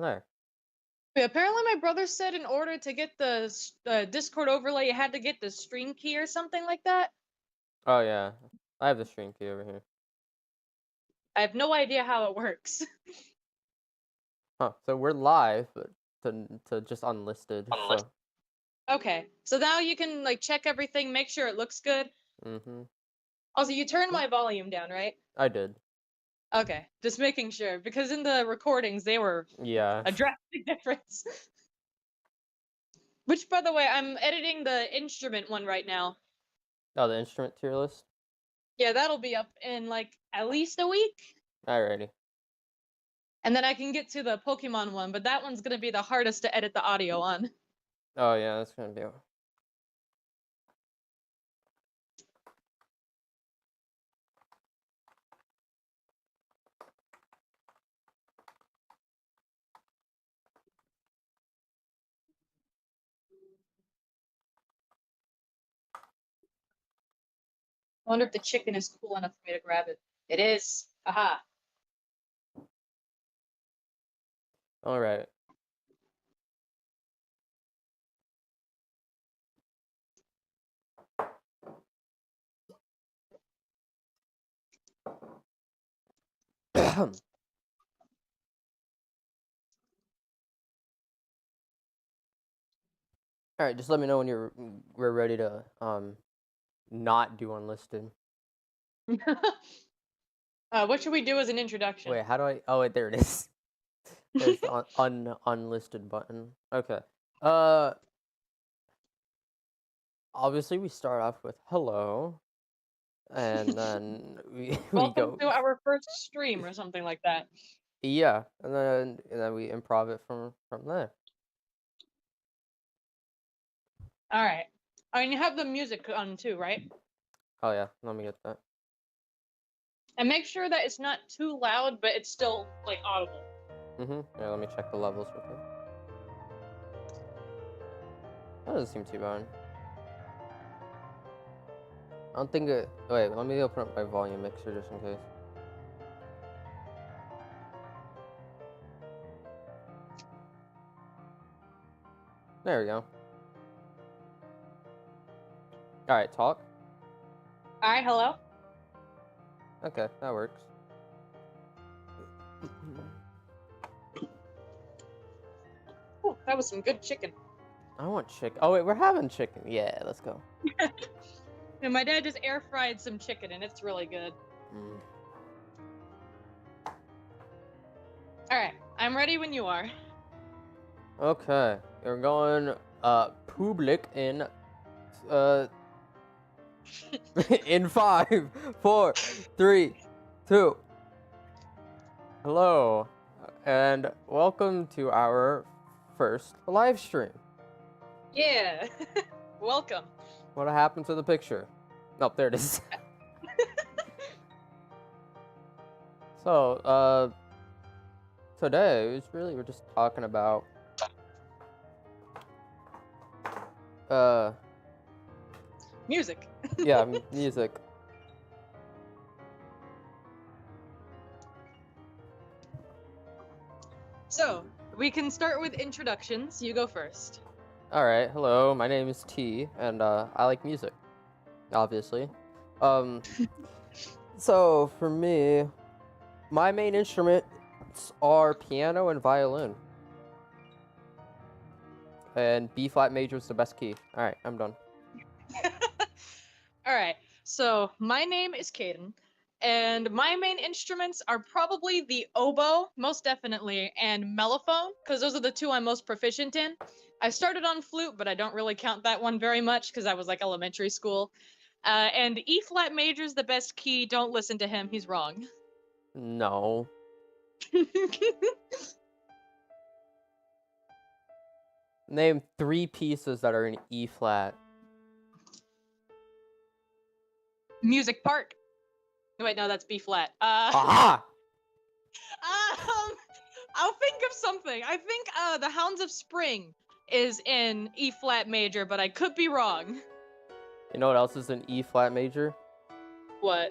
there. Yeah, apparently my brother said in order to get the Discord overlay, you had to get the stream key or something like that. Oh yeah, I have the stream key over here. I have no idea how it works. Huh? So we're live, but to just unlisted. So. Okay, so now you can like check everything, make sure it looks good. Mhm. Also, you turned my volume down, right? I did. Okay, just making sure because in the recordings they were Yeah. a drastic difference. Which, by the way, I'm editing the instrument one right now. Oh, the instrument tier list. Yeah, that'll be up in like at least a week. Alrighty. And then I can get to the Pokemon one, but that one's gonna be the hardest to edit the audio on. Oh yeah, that's gonna be. I wonder if the chicken is cool enough for me to grab it. It is. Haha. All right. All right, just let me know when we're ready to not do unlisted. What should we do as an introduction? Wait, how do I? Oh wait, there it is. There's the unlisted button. Okay. Uh, Obviously we start off with hello, and then we Welcome go. to our first stream or something like that. Yeah, and then we improv it from there. All right. I mean, you have the music on too, right? Oh yeah, let me get that. And make sure that it's not too loud, but it's still like audible. Yeah, let me check the levels real quick. That doesn't seem too bad. I don't think it. Wait, let me open up my volume mixer just in case. There we go. All right, talk. All right, hello. Okay, that works. Ooh, that was some good chicken. I want chicken. Oh wait, we're having chicken. Yeah, let's go. And my dad just air fried some chicken, and it's really good. Mm. All right, I'm ready when you are. Okay, we're going public in in 5, 4, 3, 2. Hello, and welcome to our first live stream. Yeah. Welcome. What happened to the picture? Nope, there it is. So, today we're just talking about Music. yeah, music. So, we can start with introductions. You go first. All right, hello, my name is T, and I like music, obviously. So for me, my main instruments are piano and violin. And B flat major is the best key. All right, I'm done. All right. So, my name is Kitten, and my main instruments are probably the oboe, most definitely, and mellophone, because those are the two I'm most proficient in. I started on flute, but I don't really count that one very much because I was like elementary school. And E flat major is the best key. Don't listen to him; he's wrong. No. Name 3 pieces that are in E flat. Music Park. Wait, no, that's B flat. Aha! I'll think of something. I think the Hounds of Spring is in E flat major, but I could be wrong. You know what else is in E flat major? What?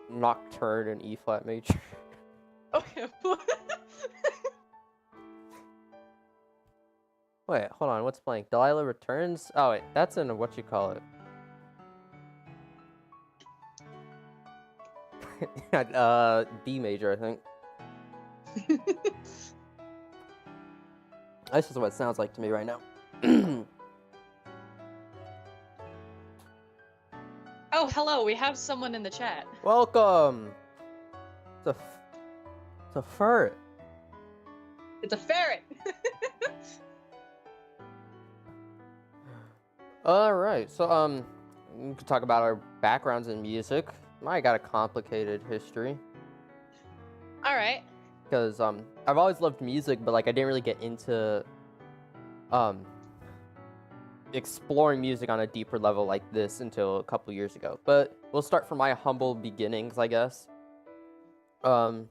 Nocturne in E flat major. Okay. Wait, hold on. What's playing? Delilah Returns? Oh, wait. That's in what you call it. D major, I think. That's just what it sounds like to me right now. Oh, hello. We have someone in the chat. Welcome. It's a ferret. It's a ferret. All right. So we could talk about our backgrounds in music. I got a complicated history All right. because I've always loved music, but like I didn't really get into um exploring music on a deeper level like this until a couple years ago. But we'll start from my humble beginnings, I guess. In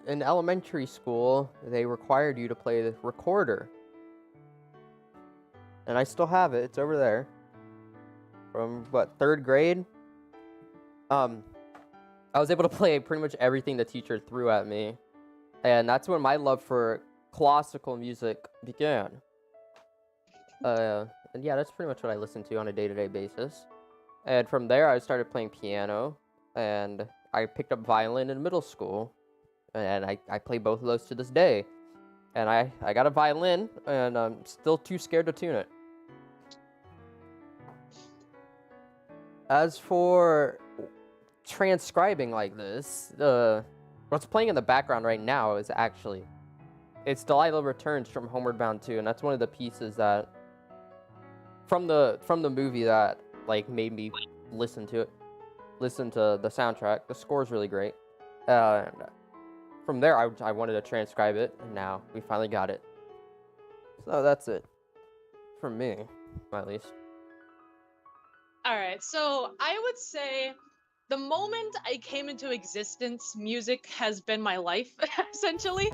elementary school, they required you to play the recorder. And I still have it. It's over there. From what, 3rd grade? I was able to play pretty much everything the teacher threw at me. And that's when my love for classical music began. And yeah, that's pretty much what I listen to on a day-to-day basis. And from there, I started playing piano, and I picked up violin in middle school, and I play both of those to this day. And I got a violin, and I'm still too scared to tune it. As for transcribing like this, what's playing in the background right now is it's Delilah Returns from Homeward Bound 2, and that's one of the pieces that from the movie that like made me listen to the soundtrack. The score's really great. And from there, I wanted to transcribe it, and now we finally got it. So that's it for me, at least. All right. So I would say the moment I came into existence, music has been my life, essentially.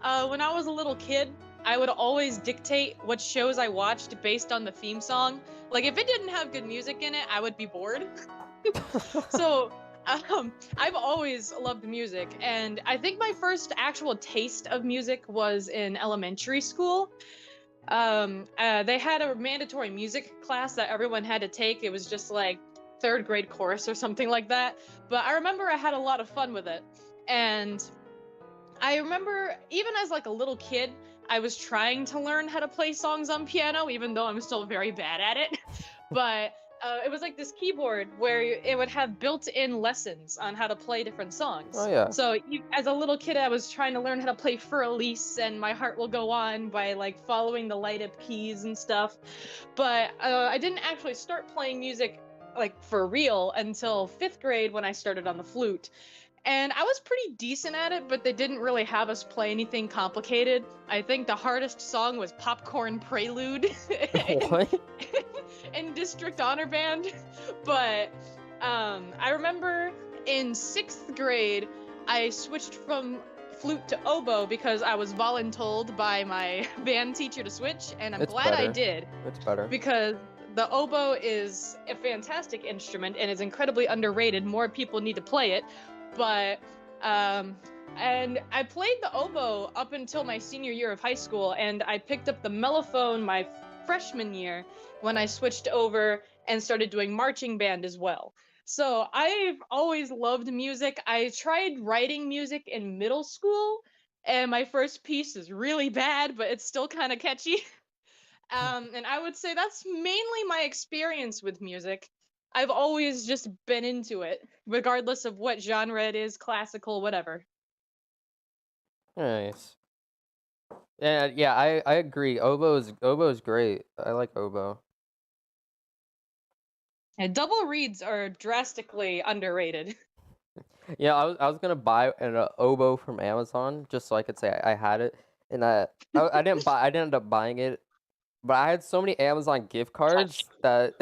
When I was a little kid, I would always dictate what shows I watched based on the theme song. Like, if it didn't have good music in it, I would be bored. So, I've always loved music, and I think my first actual taste of music was in elementary school. They had a mandatory music class that everyone had to take. It was just like 3rd grade course or something like that. But I remember I had a lot of fun with it. And I remember even as like a little kid, I was trying to learn how to play songs on piano, even though I'm still very bad at it. But it was like this keyboard where it would have built-in lessons on how to play different songs. Oh yeah. So as a little kid, I was trying to learn how to play Fur Elise and My Heart Will Go On by like following the light-up keys and stuff. But I didn't actually start playing music like for real until 5th grade when I started on the flute. And I was pretty decent at it, but they didn't really have us play anything complicated. I think the hardest song was Popcorn Prelude What? in District Honor Band. But I remember in 6th grade, I switched from flute to oboe because I was voluntold by my band teacher to switch, and I'm glad I did. It's better. Because the oboe is a fantastic instrument and is incredibly underrated. More people need to play it. But and I played the oboe up until my senior year of high school, and I picked up the mellophone my freshman year when I switched over and started doing marching band as well. So I've always loved music. I tried writing music in middle school, and my first piece is really bad, but it's still kind of catchy. And I would say that's mainly my experience with music. I've always just been into it, regardless of what genre it is, classical, whatever. Nice. Yeah, I agree. Oboe's great. I like oboe. And double reeds are drastically underrated. Yeah, I was gonna buy an oboe from Amazon just so I could say I had it, and I didn't buy. I didn't end up buying it, but I had so many Amazon gift cards that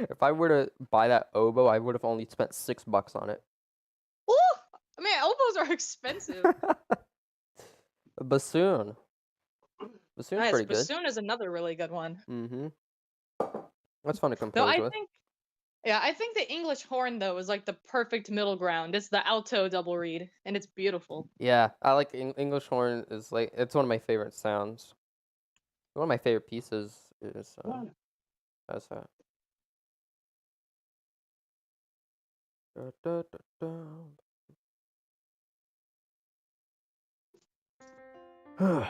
if I were to buy that oboe, I would have only spent $6 on it. Ooh, man, elbows are expensive. A bassoon. Bassoon's Nice, pretty good. bassoon is another really good one. Mm-hmm. That's fun to Though compose I with. think Yeah, I think the English horn though is like the perfect middle ground. It's the alto double reed, and it's beautiful. Yeah, I like English horn is like it's one of my favorite sounds. One of my favorite pieces is that's that. Da, da, da, da.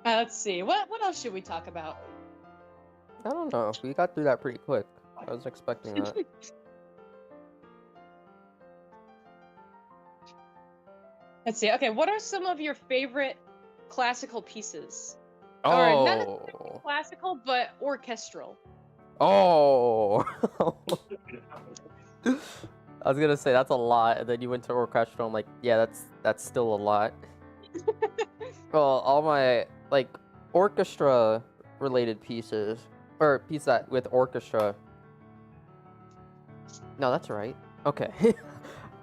Let's see. What else should we talk about? I don't know. We got through that pretty quick. I was expecting that. Let's see. Okay, what are some of your favorite classical pieces? Or not necessarily Oh. classical, but orchestral. Oh. I was gonna say that's a lot, and then you went to orchestral. I'm like, yeah, that's still a lot. Well, all my like orchestra related pieces, or piece that with orchestra. No, that's right. Okay.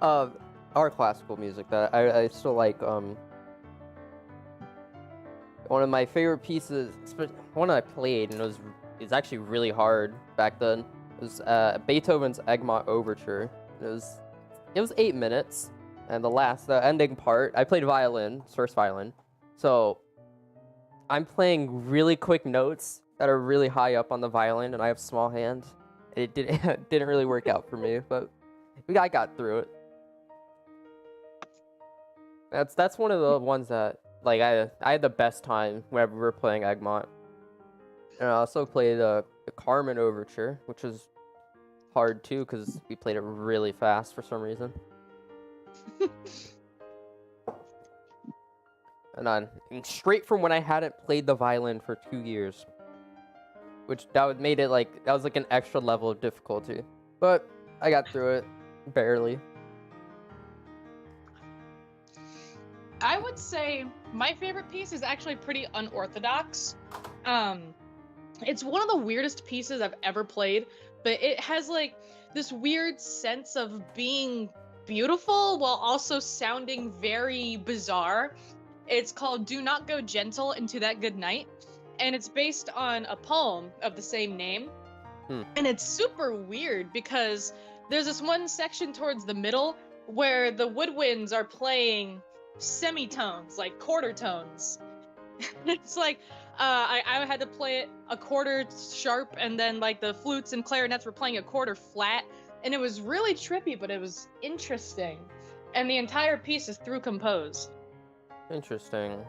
um, our classical music that I still like. One of my favorite pieces, one I played, and it was actually really hard back then. It was Beethoven's Egmont Overture. It was 8 minutes, and the ending part, I played violin, first violin, so I'm playing really quick notes that are really high up on the violin, and I have small hands. It didn't really work out for me, but I got through it. That's one of the ones that like I had the best time whenever we were playing Egmont. And I also played the Carmen Overture, which is hard too because we played it really fast for some reason. And straight from when I hadn't played the violin for 2 years, which made it like that was like an extra level of difficulty. But I got through it barely. I would say my favorite piece is actually pretty unorthodox. It's one of the weirdest pieces I've ever played, but it has like this weird sense of being beautiful while also sounding very bizarre. It's called Do Not Go Gentle Into That Good Night, and it's based on a poem of the same name. And it's super weird because there's this one section towards the middle where the woodwinds are playing semitones, like quarter tones. It's like I had to play it a quarter sharp, and then like the flutes and clarinets were playing a quarter flat, and it was really trippy, but it was interesting. And the entire piece is through composed. Interesting.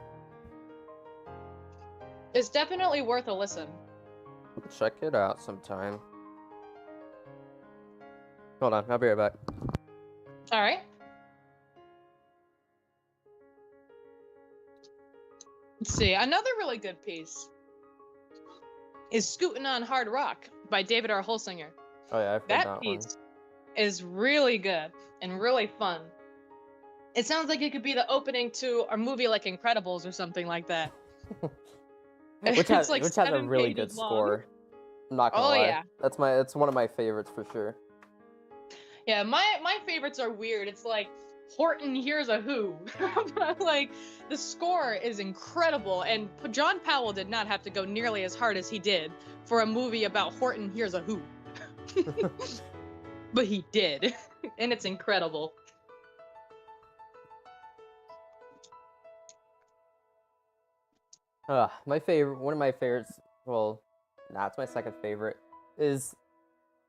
It's definitely worth a listen. Check it out sometime. Hold on, I'll be right back. All right. Let's see. Another really good piece is Scootin' on Hard Rock by David R. Holsinger. Oh yeah, I've heard that piece one. is really good and really fun. It sounds like it could be the opening to a movie like Incredibles or something like that. which has like a 7 really good pages long. score. I'm not gonna lie. Yeah. That's one of my favorites for sure. Yeah, my favorites are weird. It's like Horton Hears a Who. Like the score is incredible, and John Powell did not have to go nearly as hard as he did for a movie about Horton Hears a Who. But he did, and it's incredible. My favorite, one of my favorites. Well, it's my second favorite. Is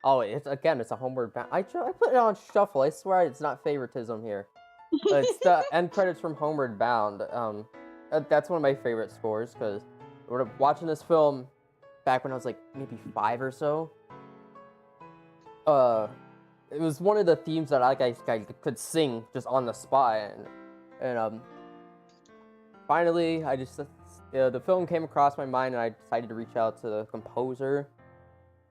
it's a Homeward Bound. I put it on shuffle. I swear it's not favoritism here. It's the end credits from Homeward Bound. That's one of my favorite scores because we're watching this film back when I was like maybe 5 or so. It was one of the themes that I could sing just on the spot, and finally the film came across my mind, and I decided to reach out to the composer,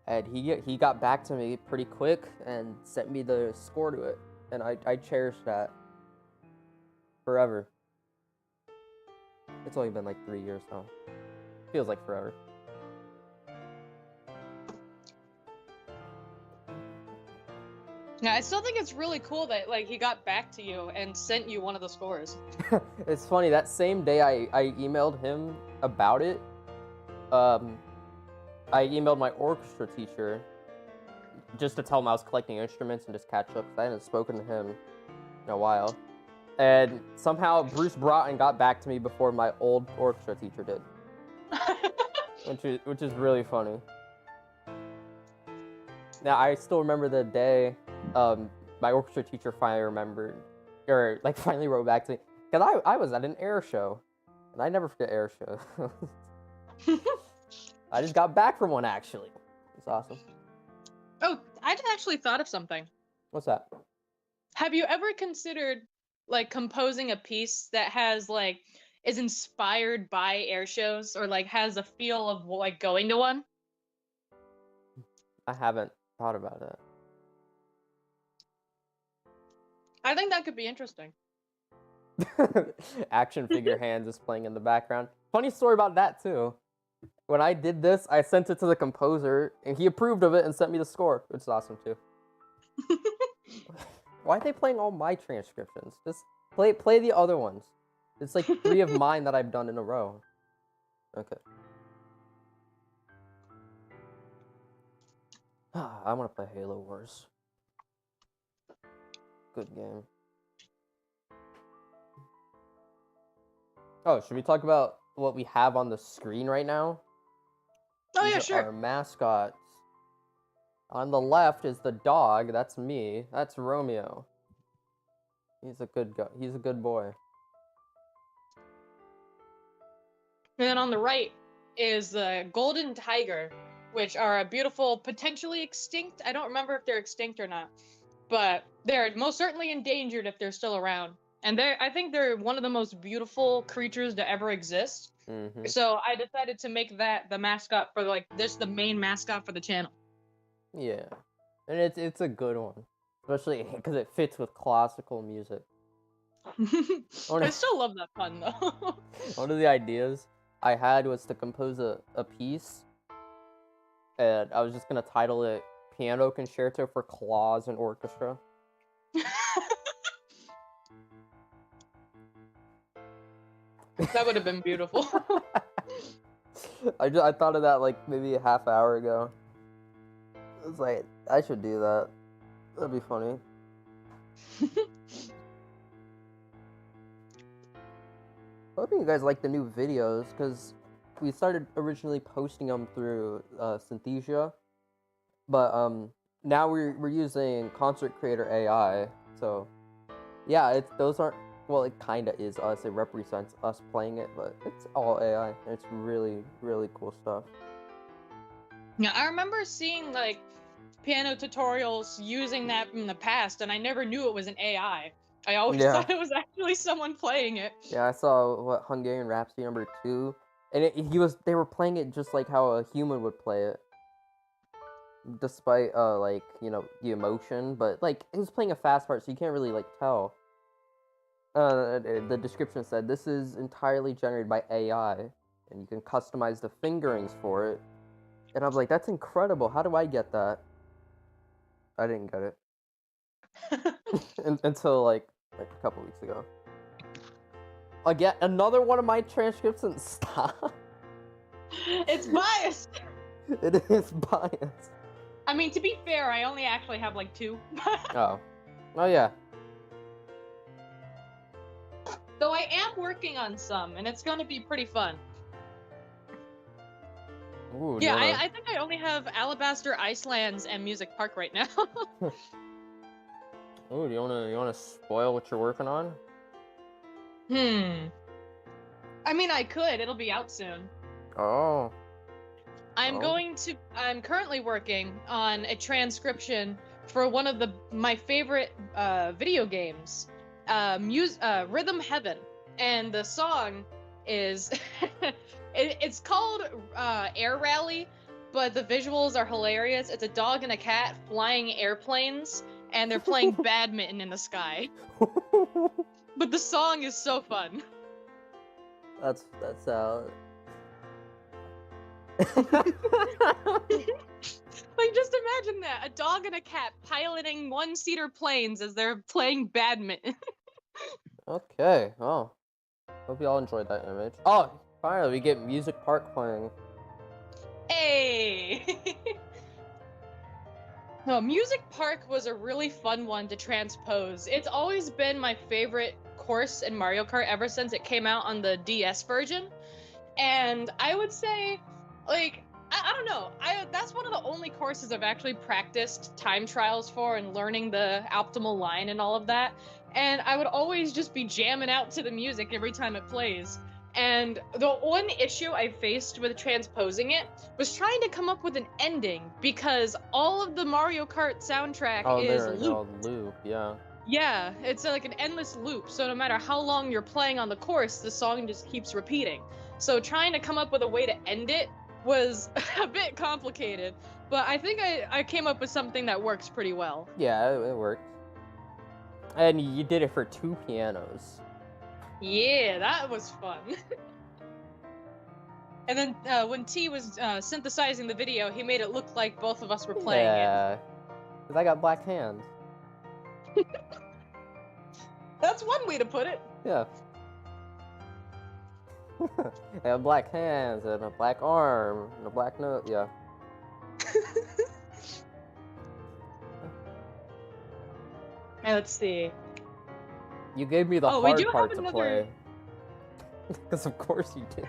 and he got back to me pretty quick and sent me the score to it, and I cherish that forever. It's only been like 3 years now. Feels like forever. Yeah, I still think it's really cool that like he got back to you and sent you one of the scores. It's funny, that same day I emailed him about it. I emailed my orchestra teacher, just to tell him I was collecting instruments and just catch up, because I hadn't spoken to him in a while. And somehow Bruce brought and got back to me before my old orchestra teacher did, which is really funny. Now I still remember the day my orchestra teacher finally remembered, or like finally wrote back to me, because I was at an air show, and I never forget air shows. I just got back from one, actually. It's awesome. Oh, I just actually thought of something. What's that? Have you ever considered like composing a piece that has like is inspired by air shows or like has a feel of like going to one? I haven't thought about it. I think that could be interesting. Action figure hands is playing in the background. Funny story about that too. When I did this, I sent it to the composer, and he approved of it and sent me the score, which is awesome too. Why are they playing all my transcriptions? Just play the other ones. It's like 3 of mine that I've done in a row. Okay. I want to play Halo Wars. Good game. Oh, should we talk about what we have on the screen right now? Oh These yeah, are sure. Our mascots. On the left is the dog. That's me. That's Romeo. He's a good guy. He's a good boy. And then on the right is the golden tiger, which are a beautiful, potentially extinct. I don't remember if they're extinct or not, but they're most certainly endangered if they're still around. And I think they're one of the most beautiful creatures to ever exist. Mm-hmm. So I decided to make that the mascot for like the main mascot for the channel. Yeah, and it's a good one, especially because it fits with classical music. I still love that pun though. One of the ideas I had was to compose a piece, and I was just gonna title it "Piano Concerto for Claws and Orchestra." That would have been beautiful. I thought of that like maybe a half hour ago. I was like, I should do that. That'd be funny. Hoping you guys like the new videos, because we started originally posting them through Synthesia, but now we're using Concert Creator AI. So yeah, those aren't, well, it kind of is us. It represents us playing it, but it's all AI. And it's really, really cool stuff. Yeah, I remember seeing like piano tutorials using that in the past, and I never knew it was an AI. I always thought it was actually someone playing it. Yeah, I saw Hungarian Rhapsody #2, and they were playing it just like how a human would play it, despite like, you know, the emotion, but like it was playing a fast part, so you can't really like tell. The description said this is entirely generated by AI, and you can customize the fingerings for it. And I was like, that's incredible. How do I get that? I didn't get it until like a couple weeks ago. Again, another one of my transcripts and stop. It's biased. It is biased. I mean, to be fair, I only actually have like 2. Oh yeah. Though I am working on some, and it's going to be pretty fun. Ooh, yeah, I think I only have Alabaster Icelands and Music Park right now. Ooh, you wanna spoil what you're working on? I mean, I could. It'll be out soon. Oh. I'm currently working on a transcription for one of my favorite video games, Rhythm Heaven, and the song is it's called Air Rally, but the visuals are hilarious. It's a dog and a cat flying airplanes, and they're playing badminton in the sky. But the song is so fun. That's Like, just imagine that, a dog and a cat piloting one-seater planes as they're playing badminton. Okay, oh. Hope you all enjoyed that image. Oh, finally, we get Music Park playing. Hey! Oh, Music Park was a really fun one to transpose. It's always been my favorite course in Mario Kart ever since it came out on the DS version. And I would say, like, I don't know. That's one of the only courses I've actually practiced time trials for and learning the optimal line and all of that. And I would always just be jamming out to the music every time it plays. And the one issue I faced with transposing it was trying to come up with an ending because all of the Mario Kart soundtrack Oh, is they're all looped. loop, yeah. Yeah, it's like an endless loop. So no matter how long you're playing on the course, the song just keeps repeating. So trying to come up with a way to end it was a bit complicated, but I think I came up with something that works pretty well. Yeah, it worked. And you did it for 2 pianos. Yeah, that was fun. And then when T was synthesizing the video, he made it look like both of us were playing it. Yeah, because I got black hands. That's one way to put it. Yeah. I have black hands and a black arm and a black nose. Yeah. And let's see. You gave me the Oh, we hard do part have to another- play. Because of course you did.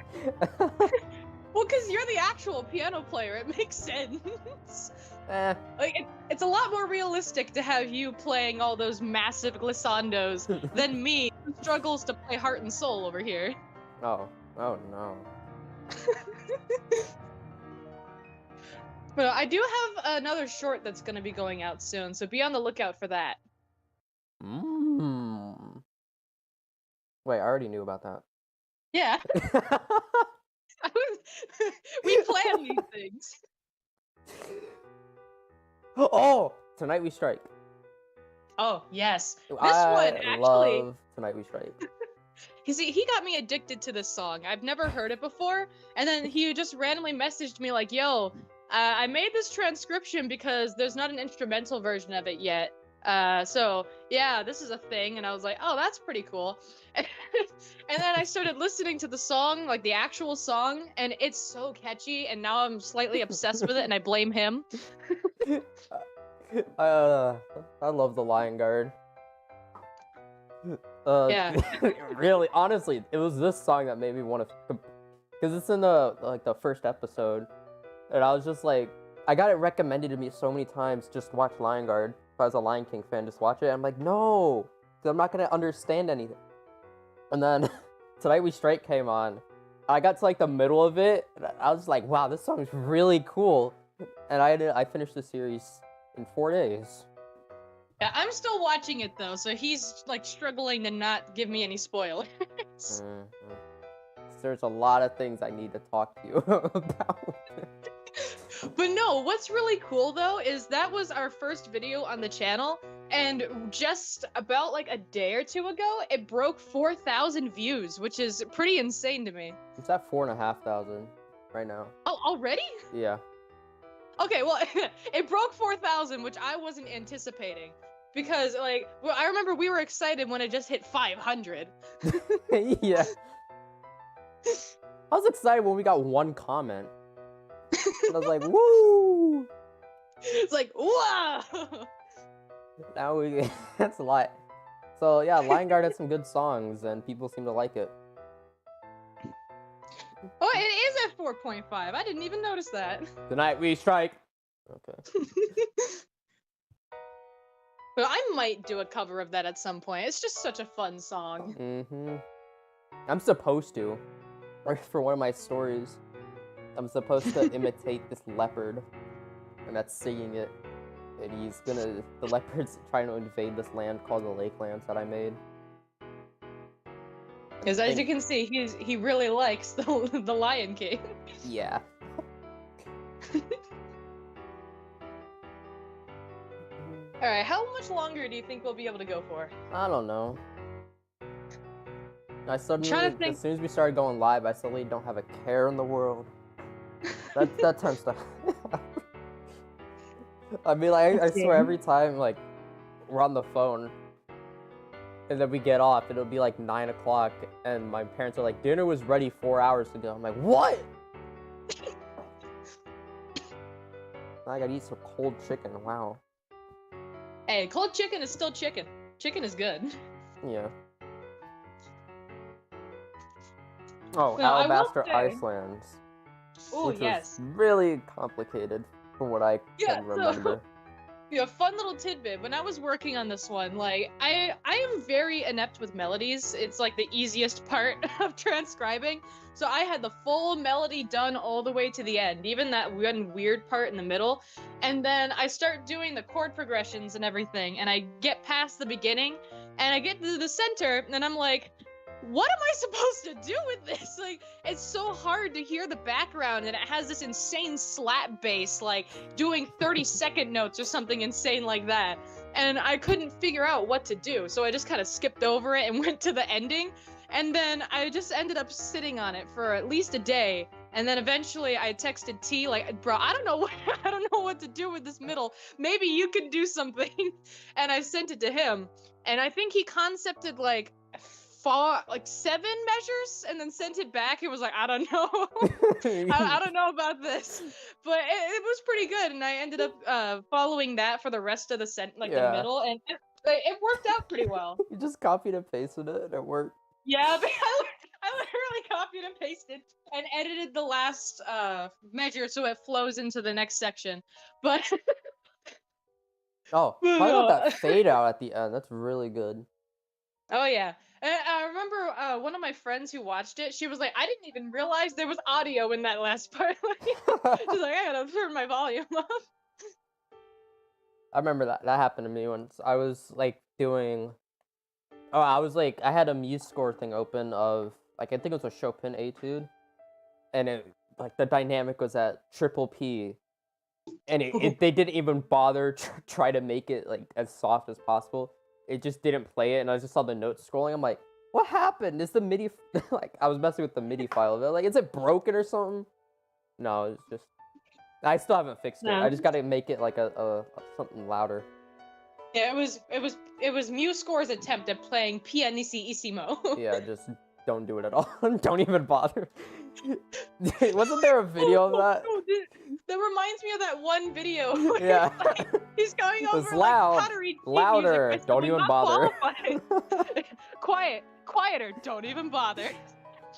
Well, because you're the actual piano player, it makes sense. Eh. Like, it's a lot more realistic to have you playing all those massive glissandos than me, who struggles to play Heart and Soul over here. Oh no. But I do have another short that's going to be going out soon, so be on the lookout for that. Wait, I already knew about that. Yeah. We plan these things. Oh, Tonight We Strike. Oh, yes. This I one, actually... love Tonight We Strike. You see, he got me addicted to this song. I've never heard it before, and then he just randomly messaged me like, yo, I made this transcription because there's not an instrumental version of it yet. So, yeah, this is a thing, and I was like, oh, that's pretty cool. And then I started listening to the song, like the actual song, and it's so catchy, and now I'm slightly obsessed with it, and I blame him. I love the Lion Guard. Yeah. Really, honestly, it was this song that made me want to, because it's in the first episode, and I was just like, I got it recommended to me so many times. Just watch Lion Guard. If I was a Lion King fan, just watch it. I'm like, no, because I'm not gonna understand anything. And then Tonight We Strike came on. I got to like the middle of it, and I was like, wow, this song is really cool. And I finished the series in 4 days. Yeah, I'm still watching it though, so he's like struggling to not give me any spoilers. There's a lot of things I need to talk to you about. But no, what's really cool though is that was our first video on the channel, and just about like a day or two ago, it broke 4,000 views, which is pretty insane to me. It's at 4,500 right now. Oh, already? Yeah. Okay, well, it broke 4,000, which I wasn't anticipating. Because, like, well, I remember we were excited when it just hit 500. Yeah. I was excited when we got 1 comment. And I was like, woo! It's like, wow! Now that's a lot. So yeah, Lion Guard had some good songs, and people seem to like it. Oh, it is at 4.5. I didn't even notice that. Tonight We Strike. Okay. Well, I might do a cover of that at some point. It's just such a fun song. Mm-hmm. I'm supposed to. Right, for one of my stories. I'm supposed to imitate this leopard. And that's singing it. And the leopard's trying to invade this land called the Lakelands that I made. Because as you can see, he really likes the Lion King. Yeah. Alright, how much longer do you think we'll be able to go for? I don't know. As soon as we started going live, I suddenly don't have a care in the world. That tends to... I mean, like, I swear every time, like, we're on the phone, and then we get off, it'll be like 9 o'clock, and my parents are like, dinner was ready 4 hours ago. I'm like, what? I gotta eat some cold chicken, wow. Hey, cold chicken is still chicken. Chicken is good. Yeah. Oh, No, I will Alabaster say. Icelands, Oh which was yes. really complicated from what I Yeah. can So. remember. Yeah, fun little tidbit. When I was working on this one, like I am very inept with melodies. It's like the easiest part of transcribing. So I had the full melody done all the way to the end, even that one weird part in the middle. And then I start doing the chord progressions and everything, and I get past the beginning, and I get to the center, and I'm like, what am I supposed to do with this? Like, it's so hard to hear the background, and it has this insane slap bass, like doing 30-second notes or something insane like that. And I couldn't figure out what to do, so I just kind of skipped over it and went to the ending. And then I just ended up sitting on it for at least a day. And then eventually I texted T, like, bro, I don't know I don't know what to do with this middle. Maybe you can do something. And I sent it to him. And I think he concepted like 7 measures and then sent it back. It was like, I don't know. I don't know about this, but it was pretty good, and I ended up following that for the rest of the the middle, and it worked out pretty well. You just copied and pasted it and it worked. Yeah, but I literally copied and pasted and edited the last measure so it flows into the next section. But Oh, talk about that fade out at the end. That's really good. oh yeah. And I remember one of my friends who watched it, she was like, I didn't even realize there was audio in that last part. She's like, I gotta turn my volume up. I remember that happened to me once. I was like doing. Oh, I had a MuseScore thing open of like I think it was a Chopin Etude, and it like the dynamic was at triple P, and they didn't even bother try to make it like as soft as possible. It just didn't play it, and I just saw the notes scrolling. I'm like, what happened? Is the MIDI like I was messing with the MIDI file of it? Like, is it broken or something? No, it's just I still haven't fixed it. No. I just got to make it like a something louder. Yeah, it was MuseScore's attempt at playing pianissimo. Yeah, just don't do it at all. Don't even bother. Wasn't there a video of that? That reminds me of that one video. Where Yeah. he's going It's over loud. like pottery sheet Louder. music. Don't even bother. Quieter. Don't even bother.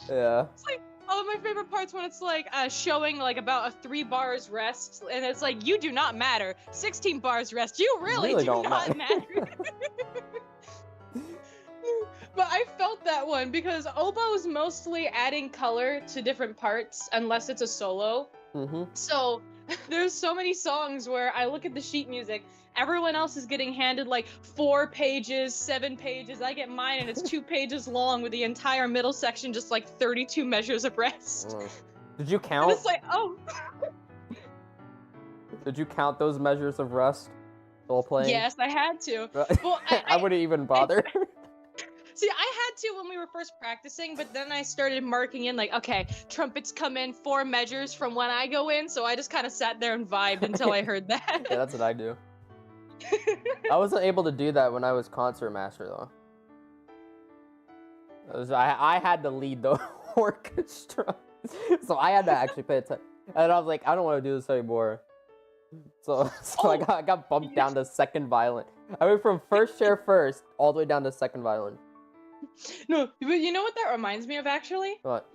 Yeah. It's like all my favorite parts when it's like showing like about a 3 bars rest, and it's like you do not matter. 16 bars rest. You really do don't not matter. But I felt that one because oboe's mostly adding color to different parts unless it's a solo. Mm-hmm. So there's so many songs where I look at the sheet music, everyone else is getting handed like 4 pages, 7 pages. I get mine and it's 2 pages long with the entire middle section just like 32 measures of rest. Did you count? And it's like, oh. Did you count those measures of rest while playing? Yes, I had to. Well, I wouldn't even bother. See, I had to when we were first practicing, but then I started marking in like, okay, trumpets come in 4 measures from when I go in, so I just kind of sat there and vibed until I heard that. Yeah, that's what I do. I wasn't able to do that when I was concert master though. I had to lead the orchestra, so I had to actually pay attention. And I was like, I don't want to do this anymore. So I got bumped down to second violin. I went from first chair first all the way down to second violin. No, but you know what that reminds me of actually? What?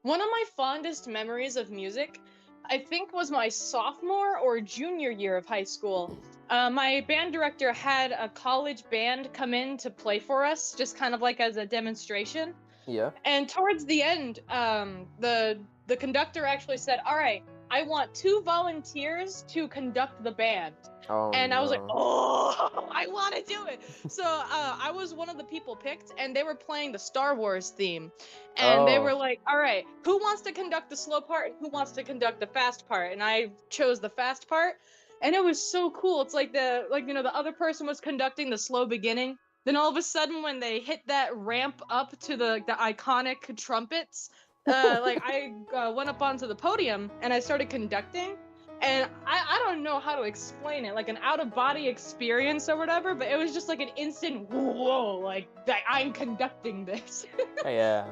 One of my fondest memories of music, I think, was my sophomore or junior year of high school. My band director had a college band come in to play for us, just kind of like as a demonstration. Yeah. And towards the end, the conductor actually said, "All right, I want 2 volunteers to conduct the band." Oh, and I was like, no. oh, I want to do it. So I was one of the people picked, and they were playing the Star Wars theme. And they were like, all right, who wants to conduct the slow part and who wants to conduct the fast part? And I chose the fast part. And it was so cool. It's like the other person was conducting the slow beginning. Then all of a sudden, when they hit that ramp up to the iconic trumpets, I went up onto the podium and I started conducting. And I don't know how to explain it, like an out-of-body experience or whatever, but it was just like an instant, whoa, like I'm conducting this. Yeah.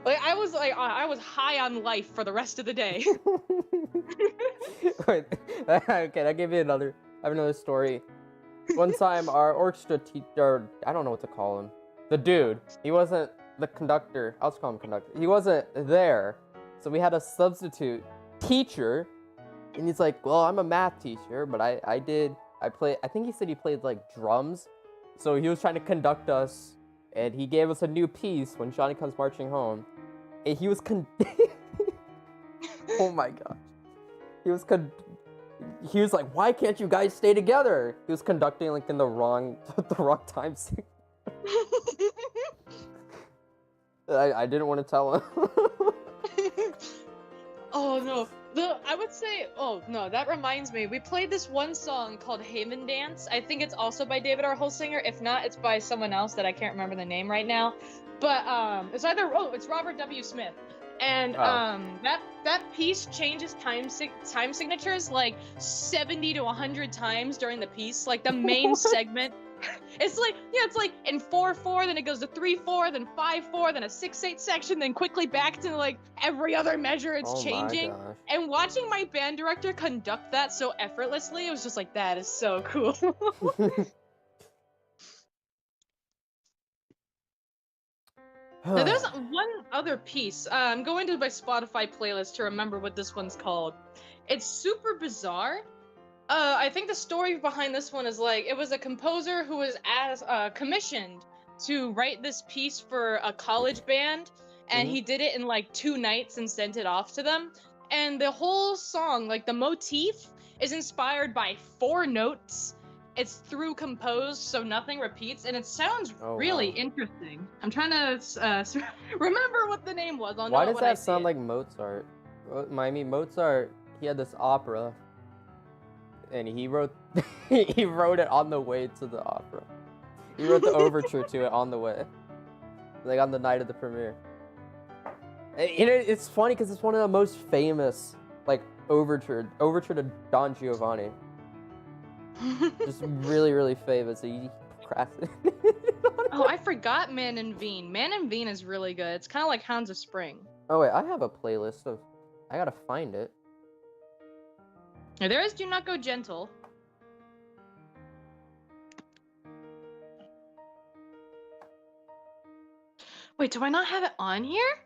Like I was high on life for the rest of the day. Wait, okay, I have another story. One time, our orchestra teacher, I don't know what to call him, the dude, he wasn't the conductor. I'll just call him conductor. He wasn't there, so we had a substitute teacher, and he's like, "Well, I'm a math teacher, but I think he said he played like drums, so he was trying to conduct us, and he gave us a new piece when Johnny Comes Marching Home, and he was oh my gosh, he was like, "Why can't you guys stay together?" He was conducting like in the wrong time. I didn't want to tell him. Oh no. I would say, oh no, that reminds me. We played this one song called Haven Dance. I think it's also by David R. Holsinger. If not, it's by someone else that I can't remember the name right now. But it's Robert W. Smith. And that piece changes time signatures like 70 to 100 times during the piece. Like the main segment, it's like in 4/4, then it goes to 3/4, then 5/4, then a 6/8 section, then quickly back to like every other measure. It's changing. My gosh. And watching my band director conduct that so effortlessly, it was just like, that is so cool. Now, there's one other piece. I'm going to my Spotify playlist to remember what this one's called. It's super bizarre. I think the story behind this one is like, it was a composer who was commissioned to write this piece for a college band, and he did it in like 2 nights and sent it off to them. And the whole song, like the motif, is inspired by 4 notes. It's through composed, so nothing repeats, and it sounds really interesting. I'm trying to remember what the name was. Why does that sound like Mozart? I mean, Mozart, he had this opera, and he wrote he wrote it on the way to the opera. He wrote the overture to it on the way, like on the night of the premiere. And it's funny because it's one of the most famous, like, overture to Don Giovanni. Just really, really famous. So you procrastinated. Oh, I forgot Man and Veen. Man and Veen is really good. It's kind of like Hounds of Spring. Oh wait, I have a playlist of. I gotta find it. There is Do Not Go Gentle. Wait, do I not have it on here?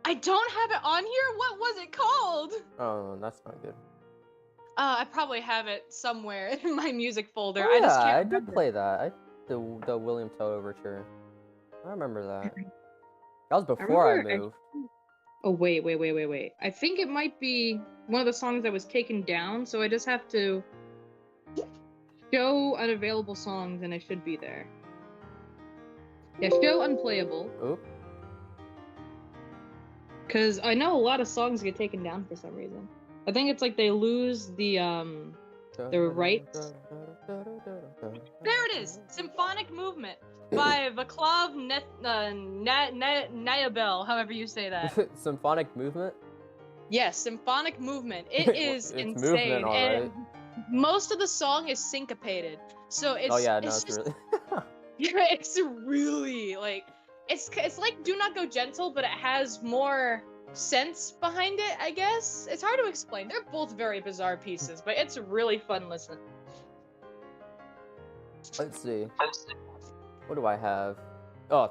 I don't have it on here? What was it called? Oh, that's not good. I probably have it somewhere in my music folder. Oh, yeah, I just can't I remember. did play that. The William Tell overture. I remember that. That was before I moved. Oh, wait. I think it might be one of the songs that was taken down, so I just have to show unavailable songs and it should be there. Yeah, show unplayable. Oop. Because I know a lot of songs get taken down for some reason. I think it's like they lose the rights. There it is! Symphonic Movement by Vaclav Nayabel, however you say that. Symphonic Movement? Yes, Symphonic Movement. It is it's insane. movement, all right. And most of the song is syncopated. So it's really it's really like it's like Do Not Go Gentle, but it has more sense behind it, I guess. It's hard to explain. They're both very bizarre pieces, but it's a really fun listen. Let's see. What do I have? Oh,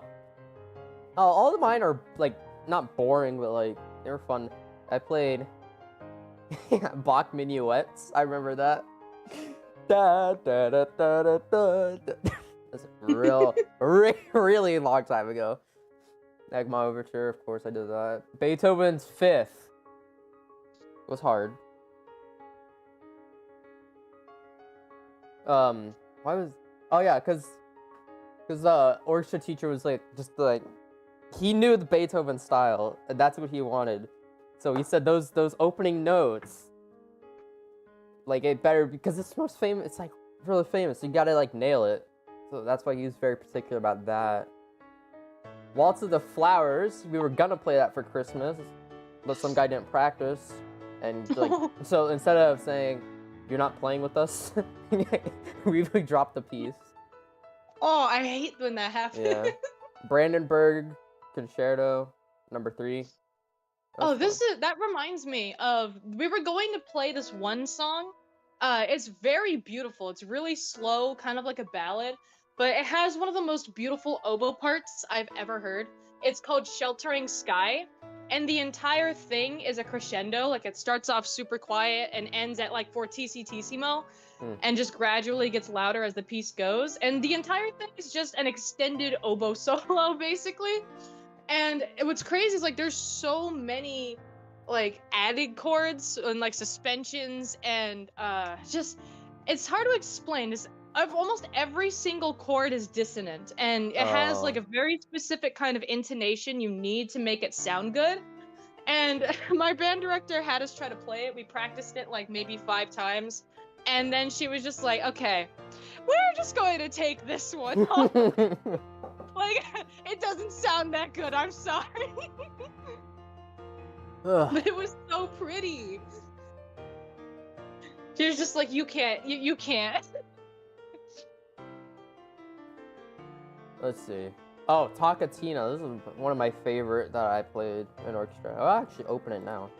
all of mine are like not boring, but like they were fun. I played Bach minuets. I remember that. Da, da, da, da, da, da, da. That's a really long time ago. Agma Overture, of course I did that. Beethoven's Fifth was hard. Why was? Oh yeah, cause the orchestra teacher was like he knew the Beethoven style, and that's what he wanted. So he said those opening notes, like it better because it's most famous. It's like really famous. You gotta like nail it. So that's why he was very particular about that. Waltz of the Flowers. We were gonna play that for Christmas, but some guy didn't practice, and like so instead of saying you're not playing with us, we dropped the piece. Oh, I hate when that happens. Yeah. Brandenburg Concerto number 3. Oh, that reminds me of we were going to play this one song It's very beautiful. It's really slow, kind of like a ballad, but it has one of the most beautiful oboe parts I've ever heard. It's called Sheltering Sky, and the entire thing is a crescendo. Like it starts off super quiet and ends at like fortissimo, Hmm. and just gradually gets louder as the piece goes. And the entire thing is just an extended oboe solo, basically. And what's crazy is like there's so many like added chords and like suspensions and just it's hard to explain. This almost every single chord is dissonant and it has like Oh. a very specific kind of intonation you need to make it sound good. And my band director had us try to play it. We practiced it like maybe 5 times. And then she was just like, okay, we're just going to take this one off. Like, it doesn't sound that good. I'm sorry. Ugh. But it was so pretty. She was just like, you can't. You can't. Let's see. Oh, Takatina. This is one of my favorite that I played in orchestra. I'll actually open it now.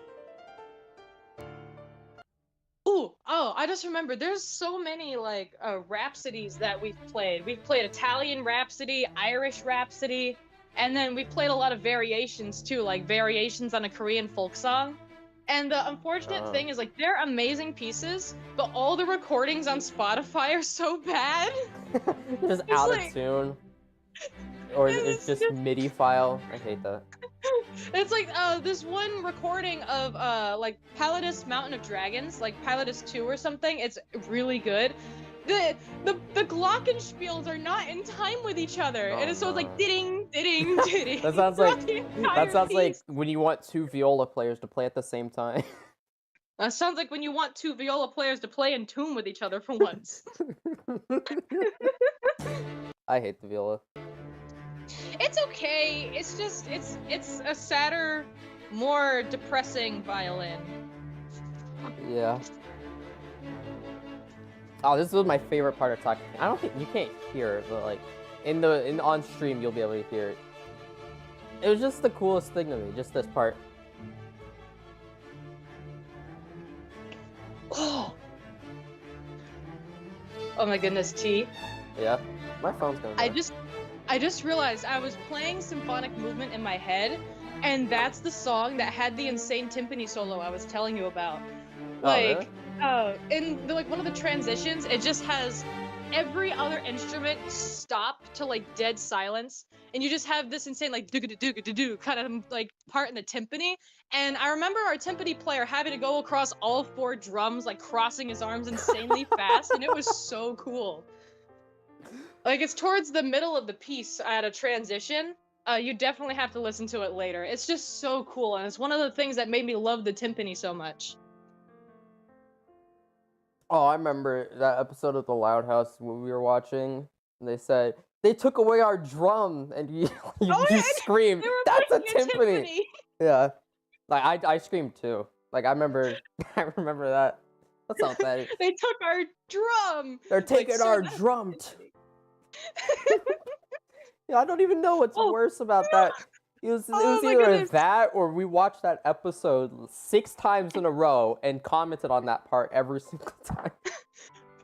Ooh, oh, I just remembered. There's so many like rhapsodies that we've played. We've played Italian Rhapsody, Irish Rhapsody, and then we've played a lot of variations too, like variations on a Korean folk song. And the unfortunate thing is like they're amazing pieces, but all the recordings on Spotify are so bad. Just It's out like- of tune. Or it's just MIDI file. I hate that. It's like this one recording of like Pallidus Mountain of Dragons, like Pallidus 2 or something. It's really good. The glockenspiels are not in time with each other, and so it's like ding ding ding. That sounds like piece. when you want two viola players to play at the same time. That sounds like when you want two viola players to play in tune with each other for once. I hate the viola. It's okay. It's just it's a sadder, more depressing violin. Yeah. Oh, this was my favorite part of talking. I don't think you can't hear it, but like in on stream you'll be able to hear it. It was just the coolest thing to me, just this part. Oh. Oh my goodness, T. Yeah. My phone's gonna die. I just realized I was playing Symphonic Movement in my head, and that's the song that had the insane timpani solo I was telling you about. Like, in like one of the transitions, it just has every other instrument stop to like dead silence, and you just have this insane like do kind of like part in the timpani. And I remember our timpani player having to go across all 4 drums, like crossing his arms insanely fast, and it was so cool. Like, it's towards the middle of the piece at a transition. You definitely have to listen to it later. It's just so cool, and it's one of the things that made me love the timpani so much. Oh, I remember that episode of The Loud House when we were watching. And they said, they took away our drum, and you screamed, that's a timpani! Yeah. Like, I screamed too. Like, I remember that. That's not bad. They took our drum! They're taking our drum! Yeah, I don't even know what's worse about that. It was either that or we watched that episode 6 times in a row and commented on that part every single time.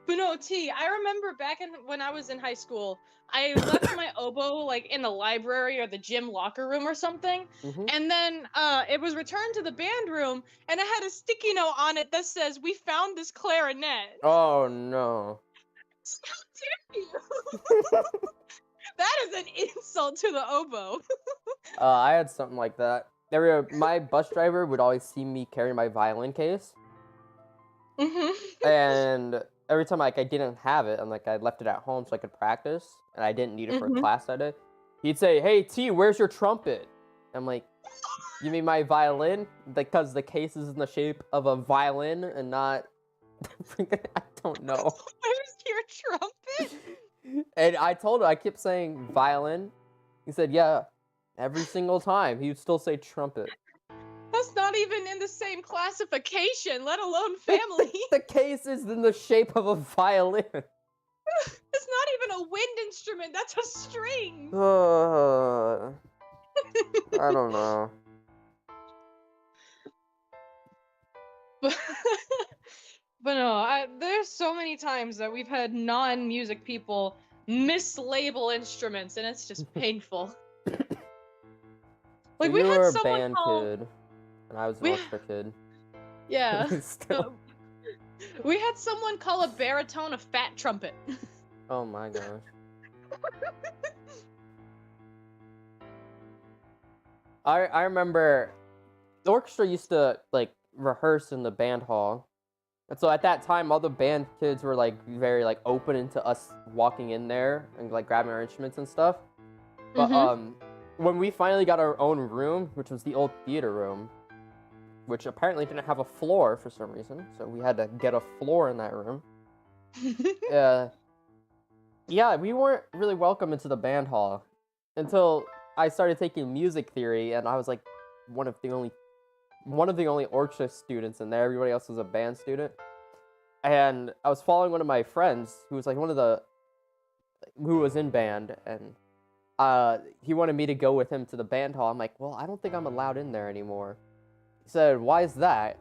But no, T, I remember back when I was in high school, I left my oboe like in the library or the gym locker room or something, and then it was returned to the band room, and it had a sticky note on it that says, "We found this clarinet." Oh no. How dare you? That is an insult to the oboe. I had something like that. My bus driver would always see me carry my violin case. And every time like I didn't have it, and like I left it at home so I could practice, and I didn't need it for class that day, he'd say, "Hey T, where's your trumpet?" I'm like, "You mean my violin?" Because the case is in the shape of a violin and not. I don't know. Where's your trumpet? And I told him, I kept saying violin. He said, "Yeah." Every single time, he would still say trumpet. That's not even in the same classification, let alone family. The case is in the shape of a violin. It's not even a wind instrument, that's a string. I don't know. But no, there's so many times that we've had non-music people mislabel instruments, and it's just painful. So Like we you had were a someone band call kid, and I was an we orchestra kid. yeah. Still. We had someone call a baritone a fat trumpet. Oh my gosh. I remember the orchestra used to like rehearse in the band hall. And so at that time all the band kids were like very like open into us walking in there and like grabbing our instruments and stuff. But when we finally got our own room, which was the old theater room, which apparently didn't have a floor for some reason, so we had to get a floor in that room. Yeah, we weren't really welcome into the band hall until I started taking music theory, and I was like one of the only orchestra students in there. Everybody else was a band student, and I was following one of my friends who was like who was in band, and he wanted me to go with him to the band hall. I'm like, well, I don't think I'm allowed in there anymore. He said, why is that?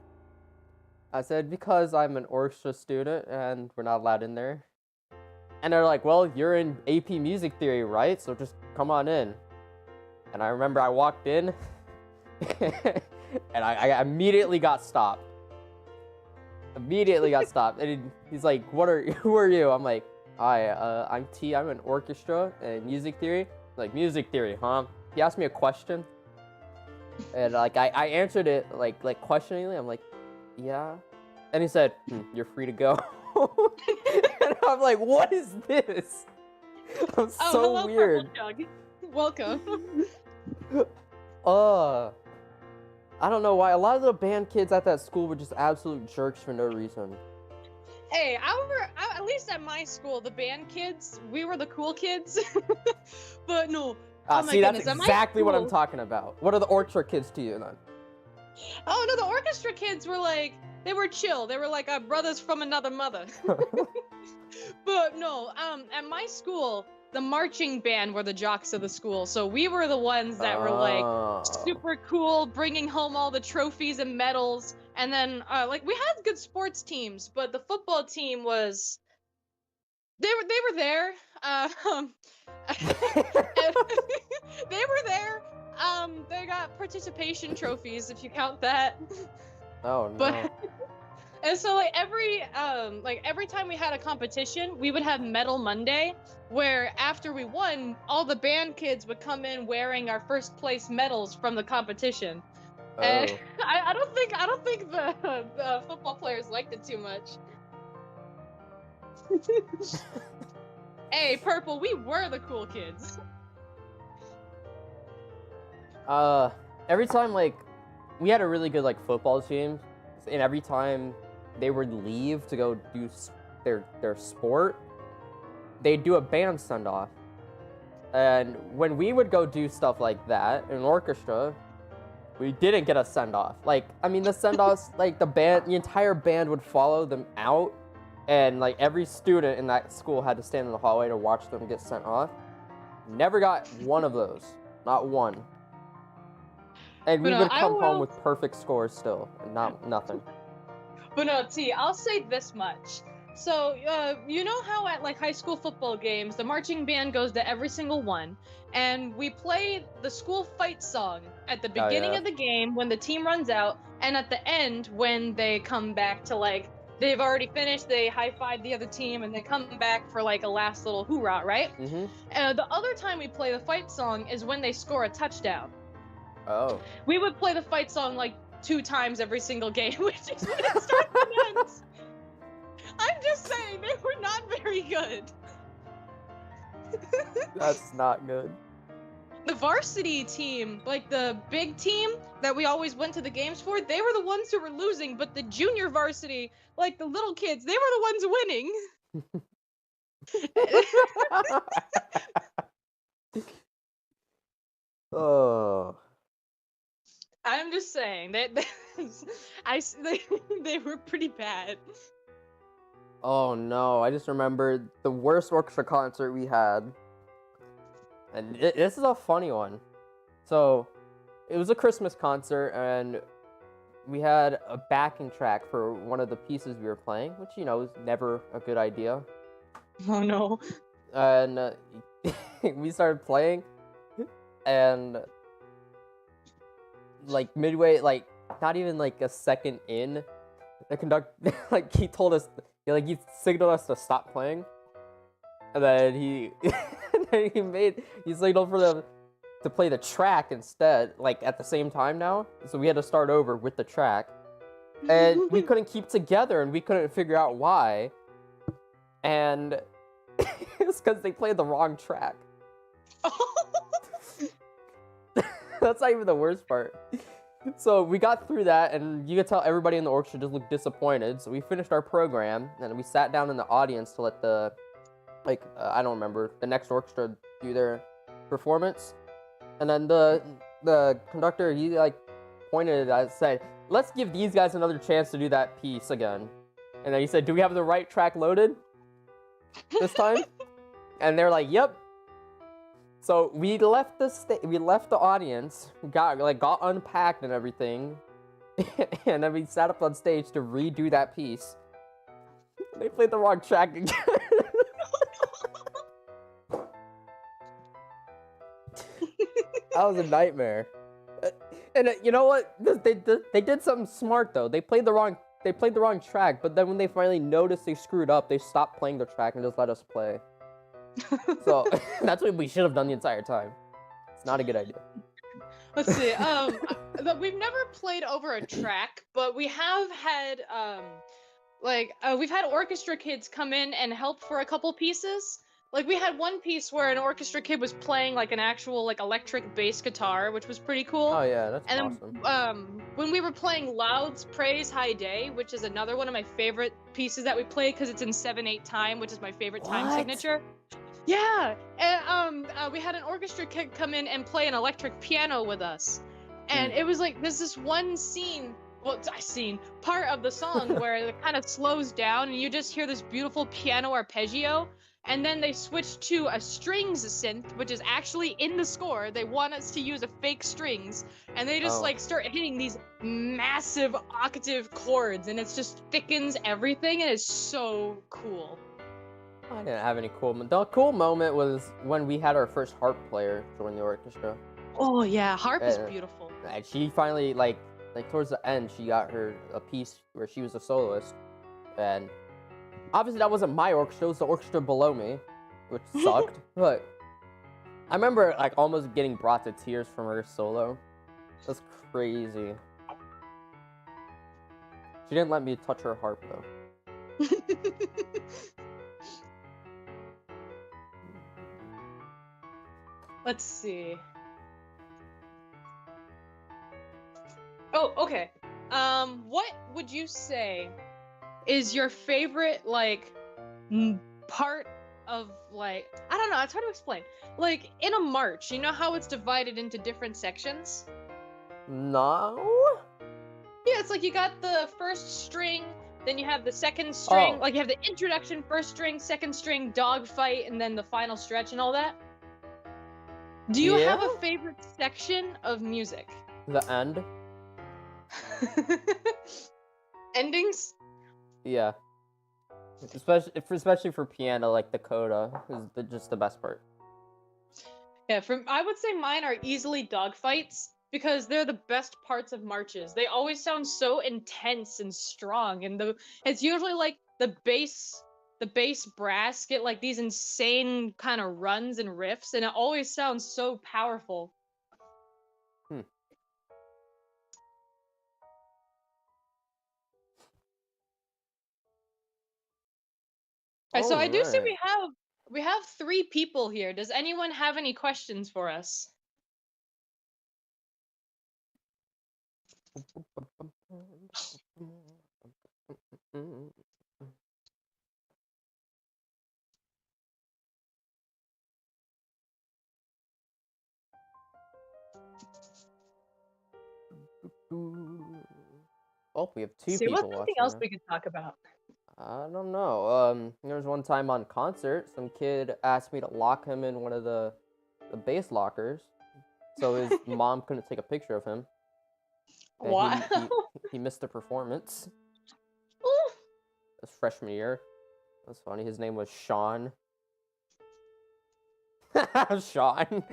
I said, because I'm an orchestra student and we're not allowed in there. And they're like, well, you're in AP Music Theory, right? So just come on in. And I remember I walked in and I immediately got stopped. And he's like, who are you? I'm like, hi, I'm T. I'm in orchestra and music theory. Like, music theory, huh? He asked me a question. And like I answered it like questioningly. I'm like, yeah. And he said, you're free to go. And I'm like, what is this? I'm so hello, weird. Welcome. I don't know why. A lot of the band kids at that school were just absolute jerks for no reason. Hey, at least at my school, the band kids, we were the cool kids. But no. Oh my See, goodness, that's exactly what I'm talking about. What are the orchestra kids to you then? Oh no, the orchestra kids were like, they were chill. They were like our brothers from another mother. But no, at my school, the marching band were the jocks of the school. So we were the ones that were like super cool, bringing home all the trophies and medals. And then like we had good sports teams, but the football team was they were there. They were there. They got participation trophies if you count that. Oh no. But and so like every time we had a competition, we would have Medal Monday, where after we won, all the band kids would come in wearing our first place medals from the competition. Oh. And I don't think the football players liked it too much. Hey, Purple, we were the cool kids. Every time like we had a really good like football team, and every time they would leave to go do their sport, they'd do a band send off. And when we would go do stuff like that in orchestra, we didn't get a send off. Like, I mean, the send offs, like the entire band would follow them out, and like every student in that school had to stand in the hallway to watch them get sent off. Never got one of those, not one. And we would come home with perfect scores still, and nothing. But no, T, I'll say this much. So, you know how at like high school football games, the marching band goes to every single one, and we play the school fight song at the beginning of the game when the team runs out, and at the end when they come back to like, they've already finished, they high-five the other team, and they come back for like a last little hoorah, right? And the other time we play the fight song is when they score a touchdown. Oh. We would play the fight song like 2 times every single game, which is when it starts and ends. I'm just saying, they were not very good. That's not good. The varsity team, like the big team that we always went to the games for, they were the ones who were losing, but the junior varsity, like the little kids, they were the ones winning. Oh. I'm just saying that they were pretty bad. Oh no! I just remembered the worst orchestra concert we had, and this is a funny one. So, it was a Christmas concert, and we had a backing track for one of the pieces we were playing, which is never a good idea. Oh no. And we started playing, and like midway, like not even like a second in, the conductor like he told us, he signaled us to stop playing, and then he and then he signaled for them to play the track instead, like at the same time now. So we had to start over with the track, and we couldn't keep together, and we couldn't figure out why. And it's because they played the wrong track. That's not even the worst part. So we got through that, and you could tell everybody in the orchestra just looked disappointed. So we finished our program, and we sat down in the audience to let the, I don't remember, the next orchestra do their performance. And then the conductor, he pointed at us, said, "Let's give these guys another chance to do that piece again." And then he said, "Do we have the right track loaded this time?" And they're like, "Yep." So we left the audience, got unpacked and everything, and then we sat up on stage to redo that piece. They played the wrong track again. That was a nightmare. And you know what? They did something smart though. They played the wrong track, but then when they finally noticed they screwed up, they stopped playing the track and just let us play. So that's what we should have done the entire time. It's not a good idea. Let's see. We've never played over a track, but we have had we've had orchestra kids come in and help for a couple pieces. Like we had one piece where an orchestra kid was playing like an actual electric bass guitar, which was pretty cool. Oh yeah, that's and awesome. then, when we were playing Loud's Praise High Day, which is another one of my favorite pieces that we play because it's in 7/8 time, which is my favorite time signature. Yeah, and we had an orchestra kid come in and play an electric piano with us, and it was like there's this one part of the song where it kind of slows down and you just hear this beautiful piano arpeggio, and then they switch to a strings synth, which is actually in the score. They want us to use a fake strings, and they just start hitting these massive octave chords, and it just thickens everything, and it's so cool. I didn't have any cool moment. The cool moment was when we had our first harp player join the orchestra. Oh yeah, harp is beautiful. And she finally, towards the end, she got a piece where she was a soloist. And obviously that wasn't my orchestra, it was the orchestra below me, which sucked. But I remember almost getting brought to tears from her solo. That's crazy. She didn't let me touch her harp though. Let's see. Oh, okay. What would you say is your favorite part of I don't know, it's hard to explain. Like in a march, you know how it's divided into different sections? No? Yeah, it's like you got the first string, then you have the second string, Oh. you have the introduction, first string, second string, dogfight, and then the final stretch and all that. Do you have a favorite section of music? The end? Endings? Yeah. Especially for piano, the coda is just the best part. Yeah, I would say mine are easily dogfights because they're the best parts of marches. They always sound so intense and strong, and it's usually the bass brass get these insane kind of runs and riffs, and it always sounds so powerful. So I do see we have 3 people here. Does anyone have any questions for us? Oh, we have 2 See, people what's something watching else now. we could talk about? I don't know. There was one time on concert, some kid asked me to lock him in one of the bass lockers, so his mom couldn't take a picture of him. And Wow. he missed the performance. Ooh. His freshman year. That's funny. His name was Sean. Sean.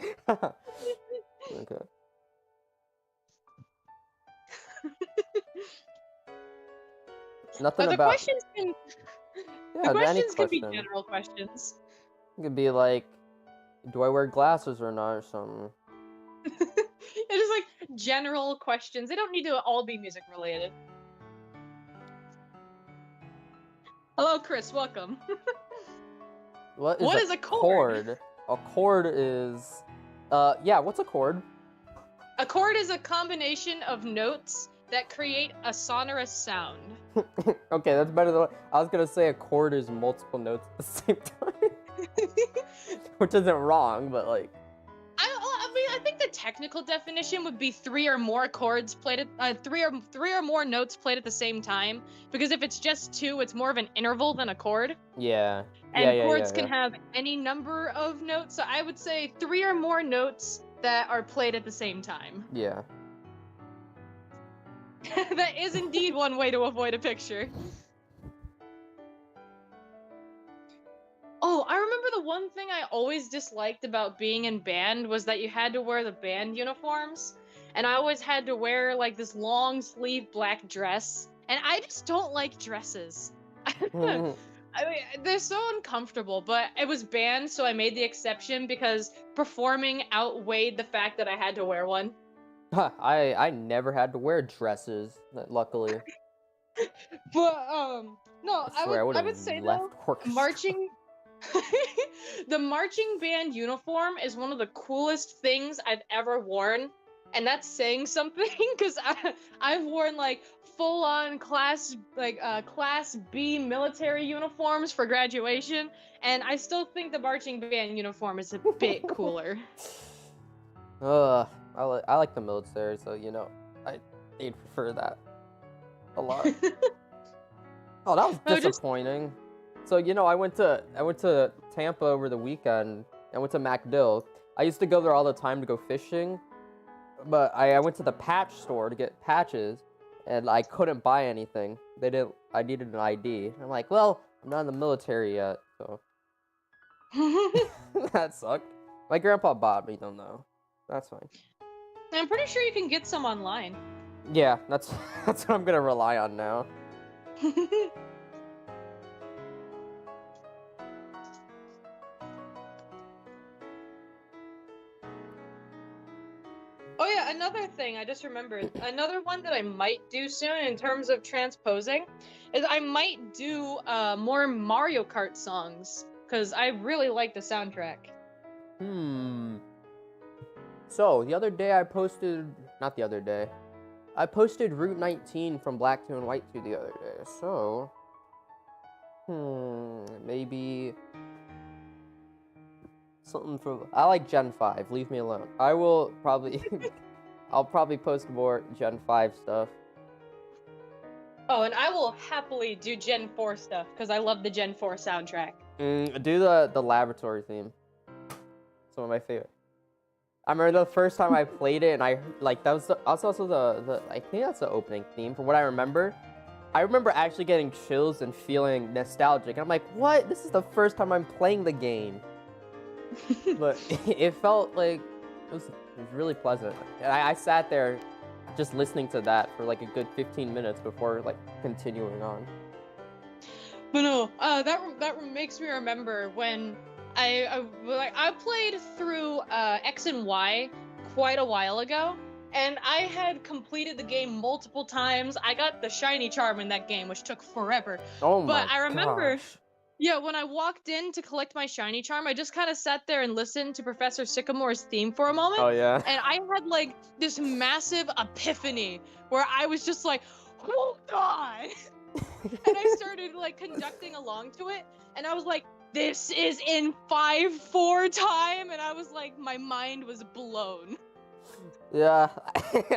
Okay. Nothing The about. questions can the Yeah, any questions can be question. general questions. It could be like, do I wear glasses or not, or something. It's just like general questions. They don't need to all be music related. Hello, Chris. Welcome. What What is a chord? A chord is, yeah. What's a chord? A chord is a combination of notes that create a sonorous sound. Okay, that's better than. I was gonna say a chord is multiple notes at the same time, which isn't wrong, but like. I mean, I think the technical definition would be three or more chords played at three or more notes played at the same time. Because if it's just two, it's more of an interval than a chord. Yeah. And Yeah. chords can have any number of notes. So I would say three or more notes that are played at the same time. Yeah. That is indeed one way to avoid a picture. Oh, I remember the one thing I always disliked about being in band was that you had to wear the band uniforms. And I always had to wear like this long sleeve black dress. And I just don't like dresses. I mean, they're so uncomfortable, but it was band, so I made the exception because performing outweighed the fact that I had to wear one. I never had to wear dresses, luckily. But no, I swear I would I have would say left though, orchestra. marching the marching band uniform is one of the coolest things I've ever worn, and that's saying something because I've worn like full on class B military uniforms for graduation, and I still think the marching band uniform is a bit cooler. I like the military, so I'd prefer that a lot. Oh, that was No, just disappointing. So I went to Tampa over the weekend. I went to MacDill. I used to go there all the time to go fishing, but I went to the patch store to get patches, and I couldn't buy anything. They didn't. I needed an ID. I'm like, well, I'm not in the military yet, so that sucked. My grandpa bought me them though. That's fine. I'm pretty sure you can get some online. Yeah, that's what I'm gonna rely on now. Oh yeah, another thing I just remembered. Another one that I might do soon in terms of transposing is I might do more Mario Kart songs because I really like the soundtrack. So the other day not the other day. I posted Route 19 from Black 2 and White 2 the other day. So maybe something from. I like Gen 5. Leave me alone. I will probably. I'll probably post more Gen 5 stuff. Oh, and I will happily do Gen 4 stuff because I love the Gen 4 soundtrack. Do the laboratory theme. It's one of my favorite. I remember the first time I played it, and I like that was also the I think that's the opening theme from what I remember. I remember actually getting chills and feeling nostalgic. And I'm like, what? This is the first time I'm playing the game. But it felt like it was really pleasant. And I sat there just listening to that for like a good 15 minutes before like continuing on. But no, that makes me remember when I played through X and Y quite a while ago, and I had completed the game multiple times. I got the shiny charm in that game, which took forever. Oh my But I remember, gosh. yeah, when I walked in to collect my shiny charm, I just kind of sat there and listened to Professor Sycamore's theme for a moment. Oh yeah. And I had like this massive epiphany where I was just like, oh god! And I started like conducting along to it, and I was like, this is in 5/4 time, and I was like, my mind was blown. Yeah,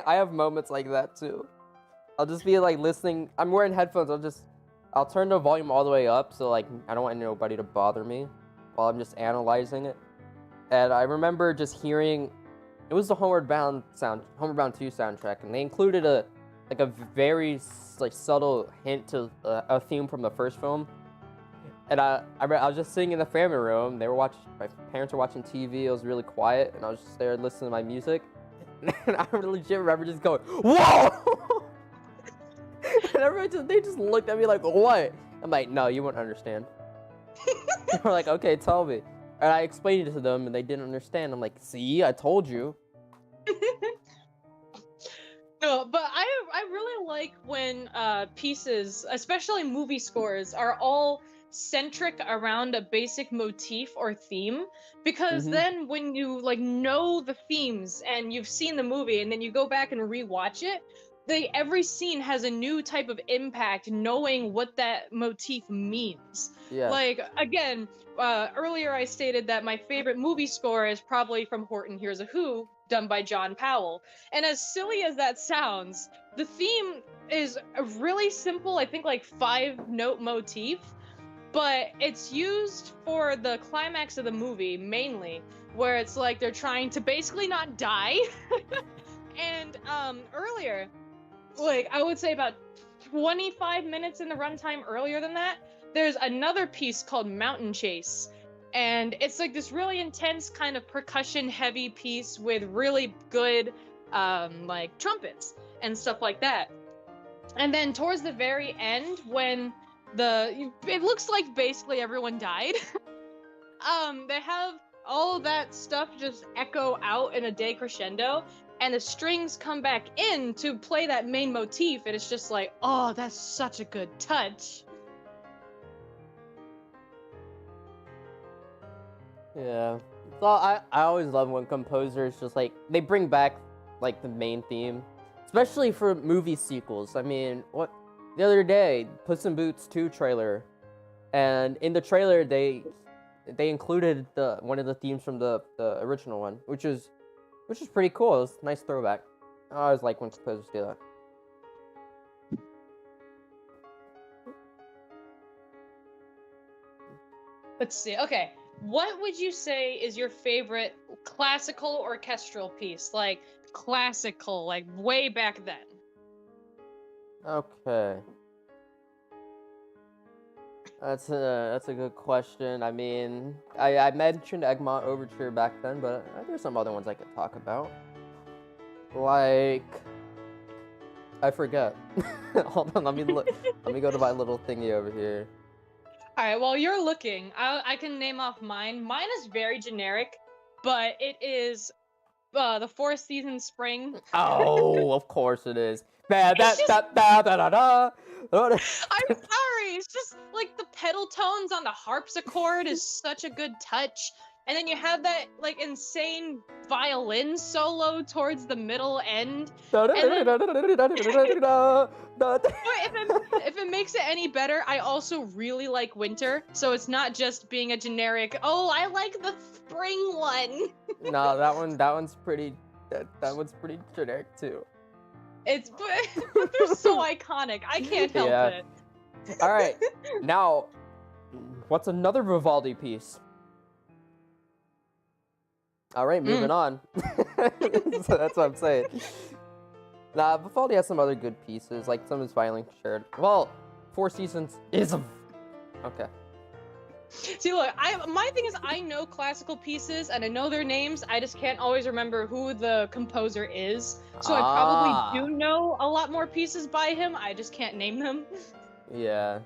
I have moments like that too. I'll just be like listening. I'm wearing headphones. I'll turn the volume all the way up so like I don't want nobody to bother me while I'm just analyzing it. And I remember just hearing, it was the Homeward Bound 2 soundtrack, and they included like a very like subtle hint to a theme from the first film. And I was just sitting in the family room. They were watching. My parents were watching TV. It was really quiet, and I was just there listening to my music. And I legit remember just going, "Whoa!" And they just looked at me like, "What?" I'm like, "No, you won't understand." They were like, "Okay, tell me." And I explained it to them, and they didn't understand. I'm like, "See, I told you." No, but I really like when pieces, especially movie scores, are all centric around a basic motif or theme, because Mhm. then when you like know the themes and you've seen the movie and then you go back and rewatch it, every scene has a new type of impact knowing what that motif means. Yeah. Like again, earlier I stated that my favorite movie score is probably from Horton Hears a Who, done by John Powell. And as silly as that sounds, the theme is a really simple, I think like 5-note motif, but it's used for the climax of the movie mainly, where it's like they're trying to basically not die. And earlier, like I would say about 25 minutes in the runtime earlier than that, there's another piece called Mountain Chase. And it's like this really intense kind of percussion heavy piece with really good like trumpets and stuff like that. And then towards the very end, when it looks like basically everyone died, they have all of that stuff just echo out in a decrescendo, and the strings come back in to play that main motif, and it's just like, oh, that's such a good touch. Yeah. So I always love when composers just like they bring back like the main theme, especially for movie sequels. I mean, what the other day, Puss in Boots 2 trailer, and in the trailer they included the one of the themes from the original one, which is pretty cool. It's a nice throwback. I always like when composers do that. Let's see. Okay. What would you say is your favorite classical orchestral piece? Like classical, like way back then. Okay. That's a good question. I mean, I mentioned Egmont Overture back then, but there's some other ones I could talk about. Like, I forget. Hold on, let me look. Let me go to my little thingy over here. All right, while you're looking, I can name off mine. Mine is very generic, but it is the Four Seasons Spring. Oh, of course it is. It's just, Da, da, da, da. I'm sorry, it's just like the pedal tones on the harpsichord is such a good touch. And then you have that like insane violin solo towards the middle end. And then but if it makes it any better, I also really like Winter, so it's not just being a generic, oh, I like the spring one. No, that one's pretty that one's pretty generic too. But they're so iconic. I can't help it. All right. Now, what's another Vivaldi piece? All right, moving on. So that's what I'm saying. Nah, Vivaldi has some other good pieces, like some of his violin concerto. Well, Four Seasons is a... Okay. See, look, my thing is I know classical pieces and I know their names. I just can't always remember who the composer is. So I probably do know a lot more pieces by him. I just can't name them. Yeah.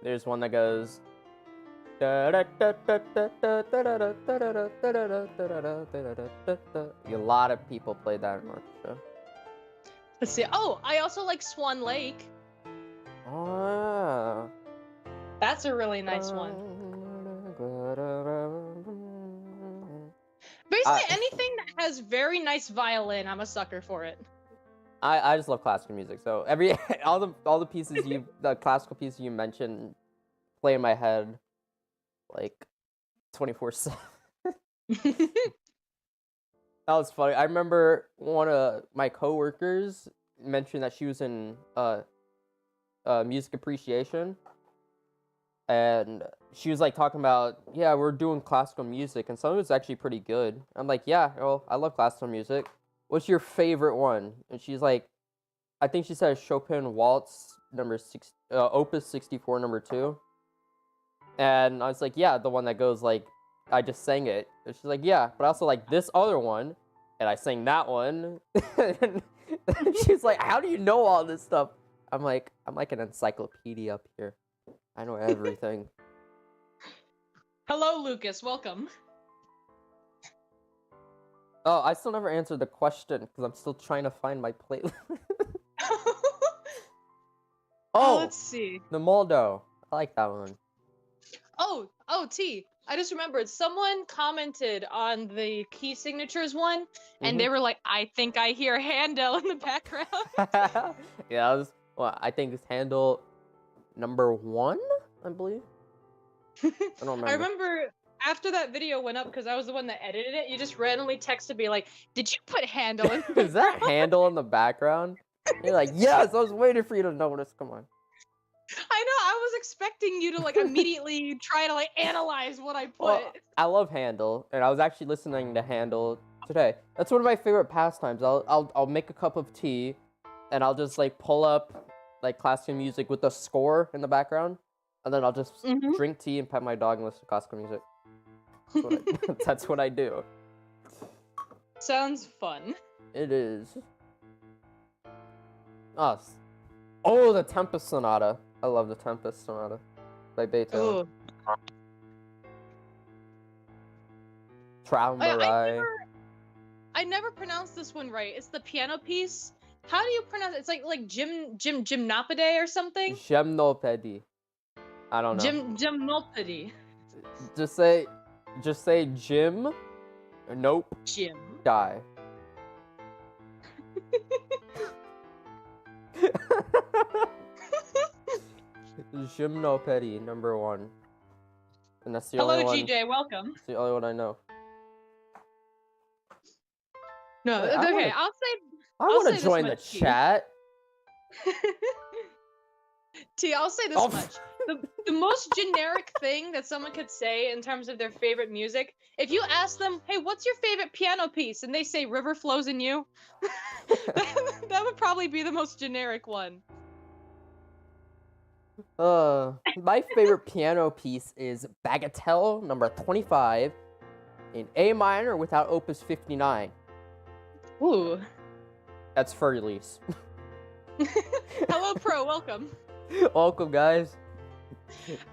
There's one that goes... A lot of people played that in orchestra. Let's see. Oh, I also like Swan Lake. Oh. That's a really nice one. Basically, anything that has very nice violin, I'm a sucker for it. I just love classical music. So all the pieces the classical pieces you mentioned play in my head like 24/7. That was funny. I remember one of my coworkers mentioned that she was in music appreciation, and she was like talking about, yeah, we're doing classical music, and some of it's actually pretty good. I'm like, yeah, well, I love classical music. What's your favorite one? And she's like, I think she said Chopin Waltz number 6, Opus 64 number 2. And I was like, yeah, the one that goes like, I just sang it. And she's like, yeah, but I also like this other one, and I sang that one. And she's like, how do you know all this stuff? I'm like an encyclopedia up here. I know everything. Hello, Lucas. Welcome. Oh, I still never answered the question because I'm still trying to find my playlist. Let's see. The Moldo. I like that one. Oh, T. I just remembered someone commented on the key signatures one, and they were like, "I think I hear Handel in the background." Yeah, that was, well, I think it's Handel number 1, I believe. I don't remember. I remember after that video went up, because I was the one that edited it, you just randomly texted me like, "Did you put Handel in the Is that Handel in the background? You're like, yes, I was waiting for you to notice. Come on. I know, I was expecting you to like immediately try to like analyze what I put. Well, I love Handel, and I was actually listening to Handel today. That's one of my favorite pastimes. I'll make a cup of tea, and I'll just like pull up like classical music with the score in the background, and then I'll just drink tea and pet my dog and listen to classical music. That's what I do. Sounds fun. It is. Oh, the Tempest Sonata. I love the Tempest Sonata by Beethoven. Ooh. Traumerei. I never pronounced this one right. It's the piano piece. How do you pronounce it? It's like gymnopede or something? Gymnopédie. I don't know. Gymnopedy. Just say gym. Nope. Gym. Die. Gymnopédie number 1. And that's the only one. Hello, GJ. Welcome. That's the only one I know. No, Wait, okay. I want to join the chat. T, I'll say this much. The most generic thing that someone could say in terms of their favorite music, if you ask them, hey, what's your favorite piano piece? And they say River Flows in You, that would probably be the most generic one. My favorite piano piece is Bagatelle number 25 in A minor without Opus 59. Ooh. That's for release. Hello, Pro. Welcome. Welcome, guys.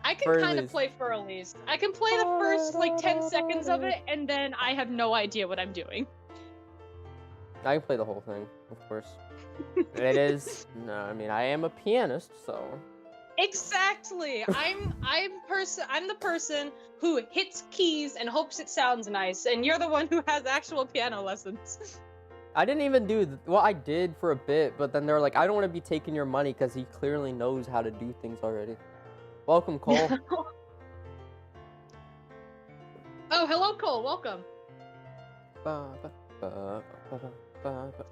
I can kind of play for Elise. I can play the first like 10 seconds of it, and then I have no idea what I'm doing. I can play the whole thing, of course. It is. No, I mean, I am a pianist, so. Exactly. I'm the person who hits keys and hopes it sounds nice, and you're the one who has actual piano lessons. I didn't even do well. I did for a bit, but then they're like, I don't want to be taking your money because he clearly knows how to do things already. Welcome, Cole. Oh, hello, Cole. Welcome.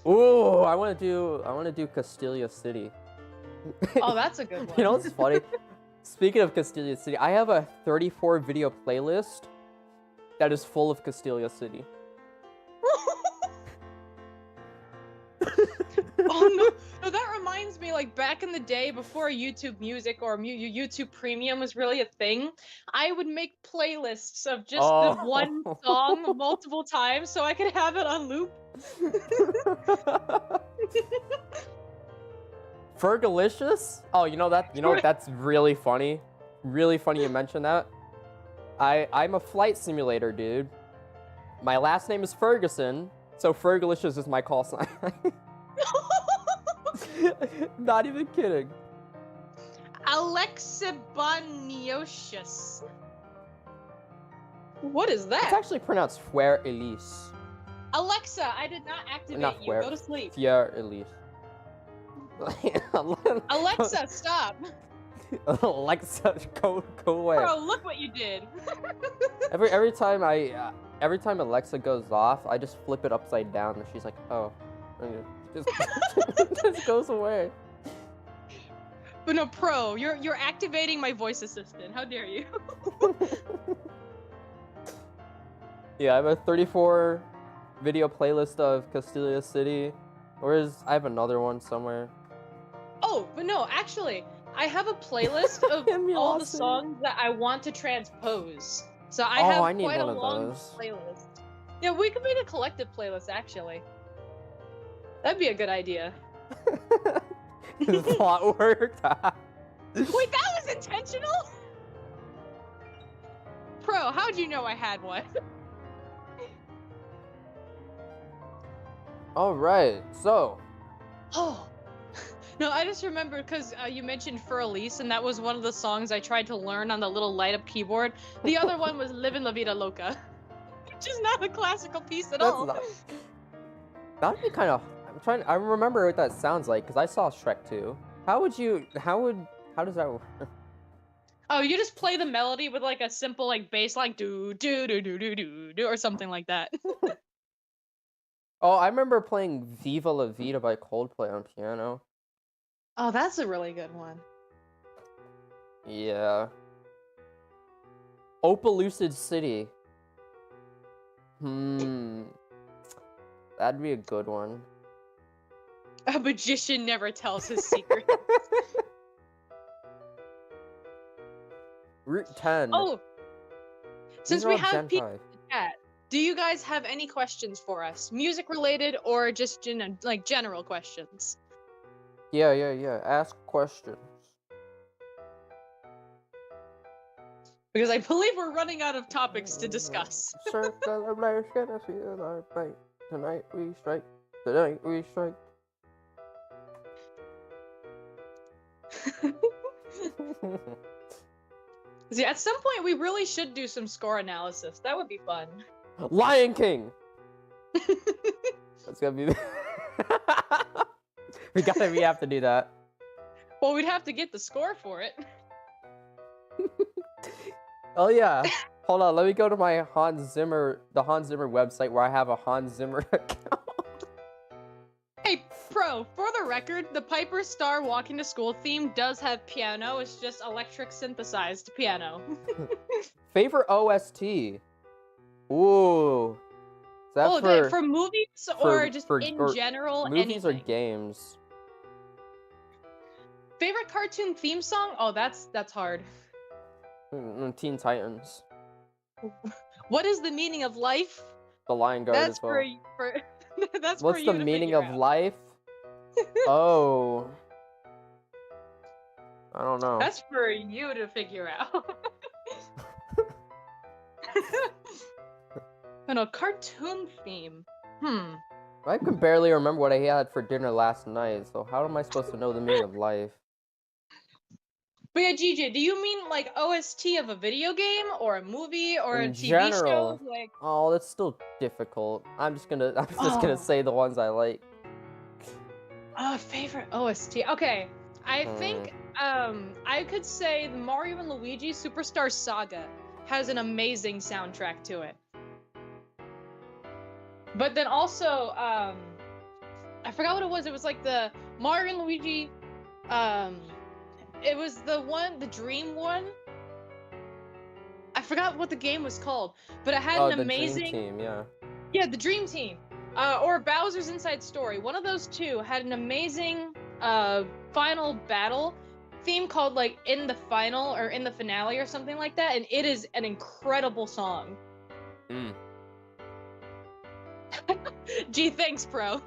Ooh, I want to do Castilia City. Oh, that's a good one. You know what's funny? Speaking of Castilia City, I have a 34 video playlist that is full of Castilia City. Oh no, that reminds me, like back in the day before YouTube Music or YouTube Premium was really a thing, I would make playlists of just the one song multiple times so I could have it on loop. Fergalicious? Oh, you know what, that's really funny. Really funny you mentioned that. I'm a flight simulator dude. My last name is Ferguson, so Fergalicious is my call sign. Not even kidding. Alexibaniocious. What is that? It's actually pronounced Fuer Elise. Alexa, I did not activate you. Go to sleep. Fuer Elise. Alexa, stop. Alexa, go away. Bro, look what you did. every time Alexa goes off, I just flip it upside down, and she's like, oh, and it just goes away. But no, Pro, you're activating my voice assistant. How dare you? Yeah, I have a 34 video playlist of Castilia City. I have another one somewhere. Oh, but no, actually, I have a playlist of all the songs that I want to transpose. So I have I need quite a one of long those. playlist. Yeah, we could make a collective playlist, actually. That'd be a good idea. Plot worked. Wait, that was intentional? Pro, how'd you know I had one? All right, so. Oh. No, I just remembered because you mentioned For Elise, and that was one of the songs I tried to learn on the little light-up keyboard. The other one was Livin' La Vida Loca, which is not a classical piece at all. That'd be kind of. I remember what that sounds like because I saw Shrek 2. How does that work? Oh, you just play the melody with like a simple like bass line, do do do do do do do, or something like that. Oh, I remember playing Viva La Vida by Coldplay on piano. Oh, that's a really good one. Yeah. Opalucid City. That'd be a good one. A magician never tells his secret. Route 10. Oh, since we have Gen people 5. in the chat, do you guys have any questions for us, music related or just like general questions? Yeah. Ask questions. Because I believe we're running out of topics to discuss. Circle of life, gonna feel our fight. Tonight we strike. Tonight we strike. See, at some point we really should do some score analysis. That would be fun. Lion King. That's gonna be. We have to do that. Well, we'd have to get the score for it. Oh yeah. Hold on, let me go to my the Hans Zimmer website where I have a Hans Zimmer account. Hey, Pro, for the record, the Piper Star Walking to School theme does have piano. It's just electric synthesized piano. Favorite OST? Ooh. Is that for movies or just in general? Movies anything? or games? Favorite cartoon theme song? Oh, that's hard. Teen Titans. What is the meaning of life? The Lion Guard That's as well. for that's What's for you the to meaning figure of out. life? Oh. I don't know. That's for you to figure out. Oh, no, cartoon theme. I can barely remember what I had for dinner last night, so how am I supposed to know the meaning of life? But yeah, GJ, do you mean like OST of a video game or a movie or a In TV general. show? Like, Oh, that's still difficult. I'm just gonna say the ones I like. favorite OST. Okay, I think I could say the Mario and Luigi Superstar Saga has an amazing soundtrack to it. But then also, I forgot what it was. It was like the Mario and Luigi, it was the dream one. I forgot what the game was called, but it had an amazing... Dream Team, yeah. Yeah, the Dream Team. Or Bowser's Inside Story. One of those two had an amazing final battle theme called like In the Final or In the Finale or something like that, and it is an incredible song. Gee, thanks, Pro.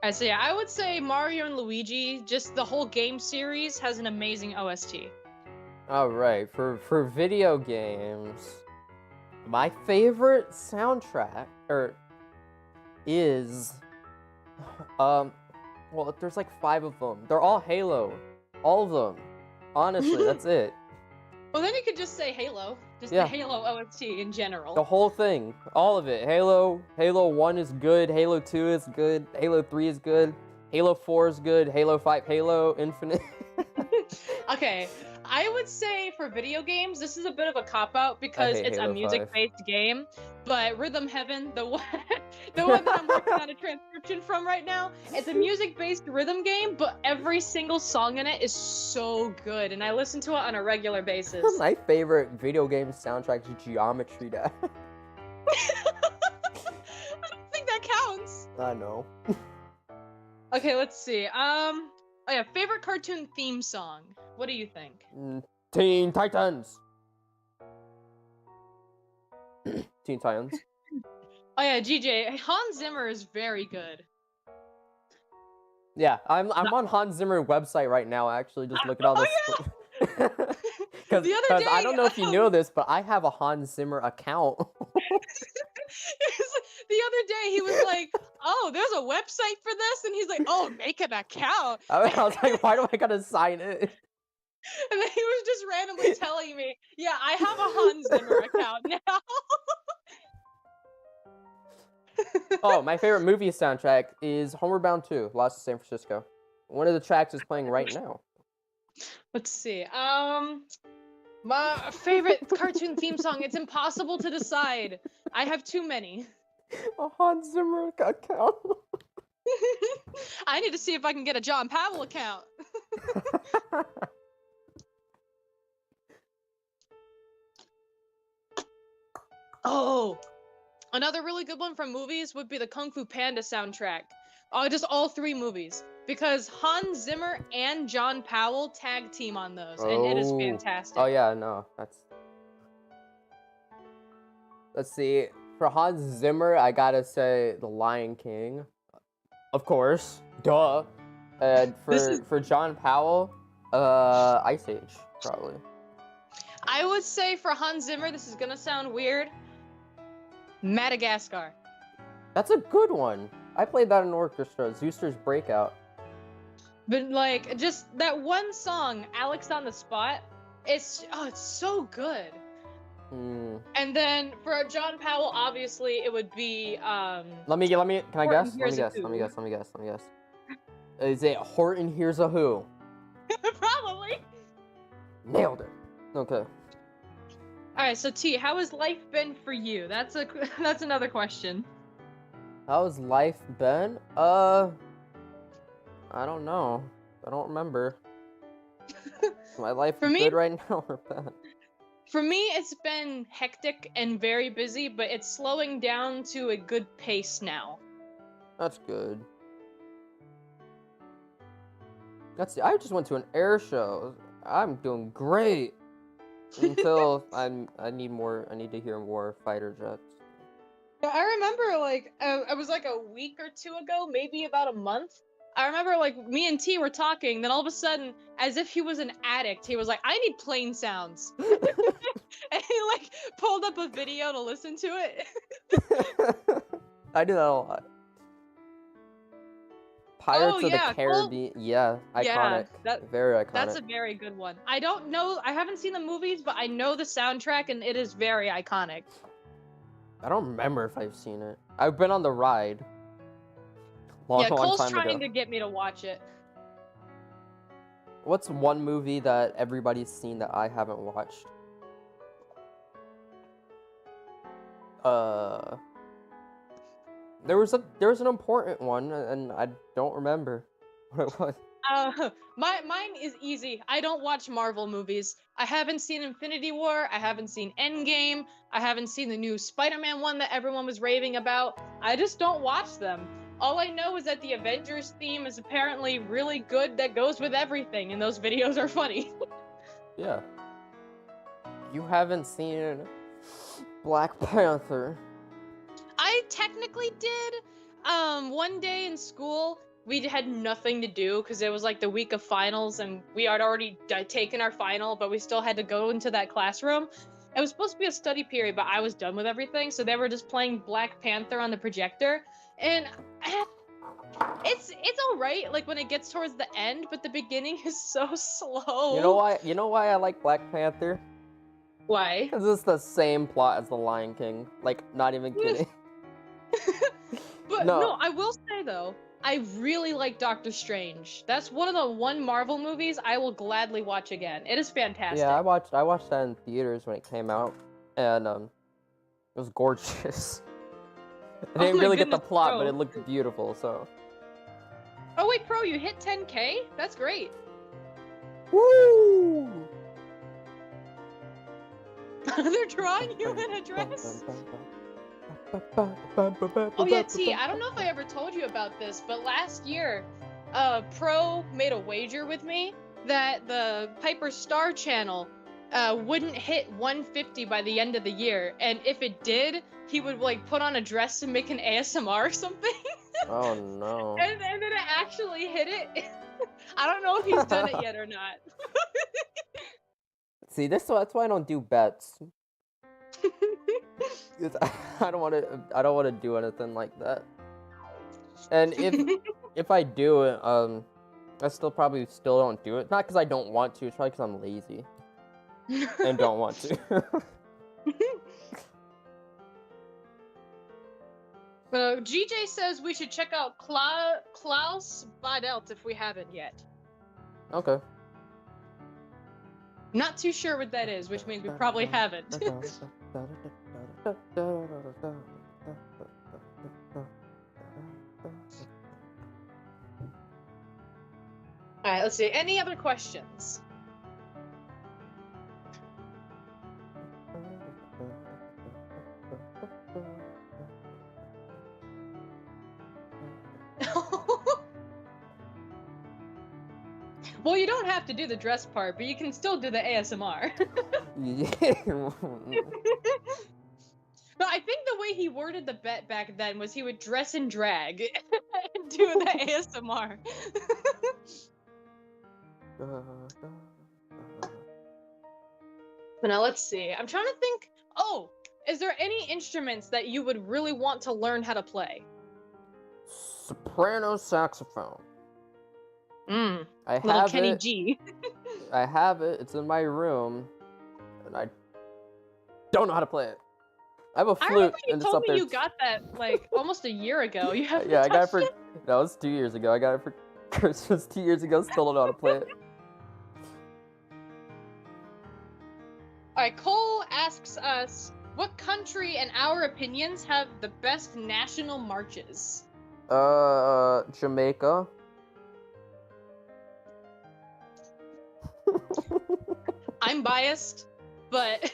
Alright, so yeah, I would say Mario and Luigi, just the whole game series, has an amazing OST. Alright, for video games, my favorite soundtrack is well, there's like 5 of them. They're all Halo. All of them. Honestly, that's it. Well, then you could just say Halo. Just Yeah. the Halo OST in general. The whole thing. All of it. Halo 1 is good, Halo 2 is good, Halo 3 is good, Halo 4 is good, Halo 5, Halo Infinite. Okay, I would say for video games, this is a bit of a cop-out because hate it's Halo a music-based game, but Rhythm Heaven, the one that I'm working on a transcription from right now, it's a music-based rhythm game, but every single song in it is so good, and I listen to it on a regular basis. My favorite video game soundtrack is Geometry Dash. I don't think that counts. I know. Okay, let's see. Oh yeah, favorite cartoon theme song. What do you think? Teen Titans. Teen Titans. Oh yeah, GJ. Hans Zimmer is very good. Yeah, I'm on Hans Zimmer website right now. Actually, just look at all Oh the. yeah. Because The other day, I don't know if you know this, but I have a Hans Zimmer account. the other day he was like, "Oh, there's a website for this," and he's like, "Oh, make an account." I was like, why do I gotta sign it? And then he was just randomly telling me, "Yeah, I have a Hans Zimmer account now." Oh, my favorite movie soundtrack is Homeward Bound 2, Lost in San Francisco. One of the tracks is playing right now. Let's see. My favorite cartoon theme song. It's impossible to decide. I have too many. A Hans Zimmer account. I need to see if I can get a John Powell account. Oh, another really good one from movies would be the Kung Fu Panda soundtrack. Just all 3 movies. Because Hans Zimmer and John Powell tag team on those, and it is fantastic. Oh yeah, no, that's. Let's see. For Hans Zimmer, I gotta say The Lion King, of course, duh. And for John Powell, Ice Age, probably. I would say for Hans Zimmer, this is gonna sound weird. Madagascar. That's a good one. I played that in orchestra. Zooster's Breakout. But like, just that one song, Alex on the Spot, it's so good. And then for John Powell, obviously it would be Let me can I guess? Horton Let me guess. Is it Horton Hears a Who? Probably. Nailed it. Okay. Alright, so T, how has life been for you? That's another question. How's life been? I don't know. I don't remember. My life For is me- good right now or bad? For me, it's been hectic and very busy, but it's slowing down to a good pace now. That's good. I just went to an air show. I'm doing great. Until I need to hear more fighter jets. I remember, like, it was like a week or 2 ago, maybe about a month. I remember, like, me and T were talking, then all of a sudden, as if he was an addict, he was like, "I need plane sounds." And he, like, pulled up a video to listen to it. I do that a lot. Pirates of the Caribbean. Yeah, iconic. Very iconic. That's a very good one. I don't know, I haven't seen the movies, but I know the soundtrack, and it is very iconic. I don't remember if I've seen it. I've been on the ride. Long Cole's time trying ago. to get me to watch it. What's one movie that everybody's seen that I haven't watched? There was an important one, and I don't remember what it was. Mine is easy. I don't watch Marvel movies. I haven't seen Infinity War. I haven't seen Endgame. I haven't seen the new Spider-Man one that everyone was raving about. I just don't watch them. All I know is that the Avengers theme is apparently really good that goes with everything, and those videos are funny. Yeah. You haven't seen Black Panther. I technically did. One day in school, we had nothing to do because it was like the week of finals, and we had already taken our final, but we still had to go into that classroom. It was supposed to be a study period, but I was done with everything, so they were just playing Black Panther on the projector, and it's all right, like when it gets towards the end, but the beginning is so slow. You know why I like Black Panther? Why? Because it's the same plot as The Lion King. Like, not even kidding. But no, I will say though, I really like Doctor Strange. That's one of the Marvel movies I will gladly watch again. It is fantastic. Yeah, I watched that in theaters when it came out, and it was gorgeous. I didn't really get the plot, but it looked beautiful. So. Oh wait, Pro, you hit 10K? That's great. Woo! They're drawing you in a dress. Oh yeah, T, I don't know if I ever told you about this, but last year, Pro made a wager with me that the Piper Star channel wouldn't hit 150 by the end of the year, and if it did, he would like put on a dress and make an ASMR or something. Oh no. And then it actually hit it. I don't know if he's done it yet or not. See, that's why I don't do bets. 'Cause I don't want to. I don't want to do anything like that. And if I do it, I probably still don't do it. Not because I don't want to. It's probably because I'm lazy and don't want to. GJ says we should check out Clawssical if we haven't yet. Okay. Not too sure what that is, which means we probably haven't. Alright, let's see. Any other questions? Well, you don't have to do the dress part, but you can still do the ASMR. No, I think the way he worded the bet back then was he would dress in drag and do the ASMR. But now let's see. I'm trying to think. Oh, is there any instruments that you would really want to learn how to play? Soprano saxophone. I Little have Kenny it. G. I have it. It's in my room, and I don't know how to play it. I have a flute, I remember you and it's told up me there. you got that like almost a year ago. You haven't Yeah, I got it touched for. That was 2 years ago. I got it for Christmas 2 years ago. Still don't know how to play it. Alright, Cole asks us, what country, in our opinions, have the best national marches? Jamaica. I'm biased, but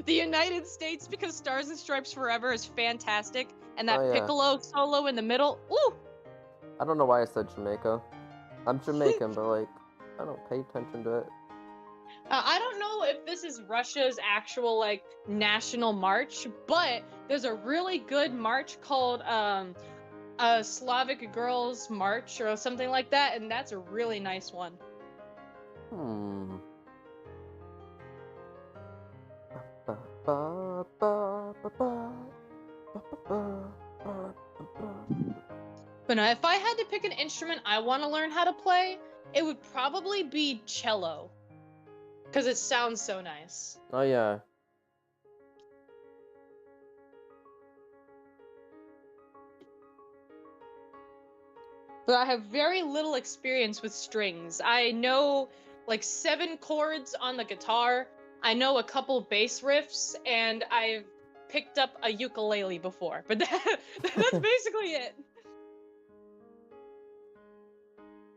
the United States, because Stars and Stripes Forever is fantastic, and that piccolo solo in the middle, ooh! I don't know why I said Jamaica. I'm Jamaican, but like, I don't pay attention to it. I don't know if this is Russia's actual like national march, but there's a really good march called a Slavic Girls March or something like that, and that's a really nice one. But no, if I had to pick an instrument I want to learn how to play, it would probably be cello. Because it sounds so nice. Oh, yeah. But I have very little experience with strings. I know like 7 chords on the guitar. I know a couple bass riffs, and I've picked up a ukulele before. But that's basically it.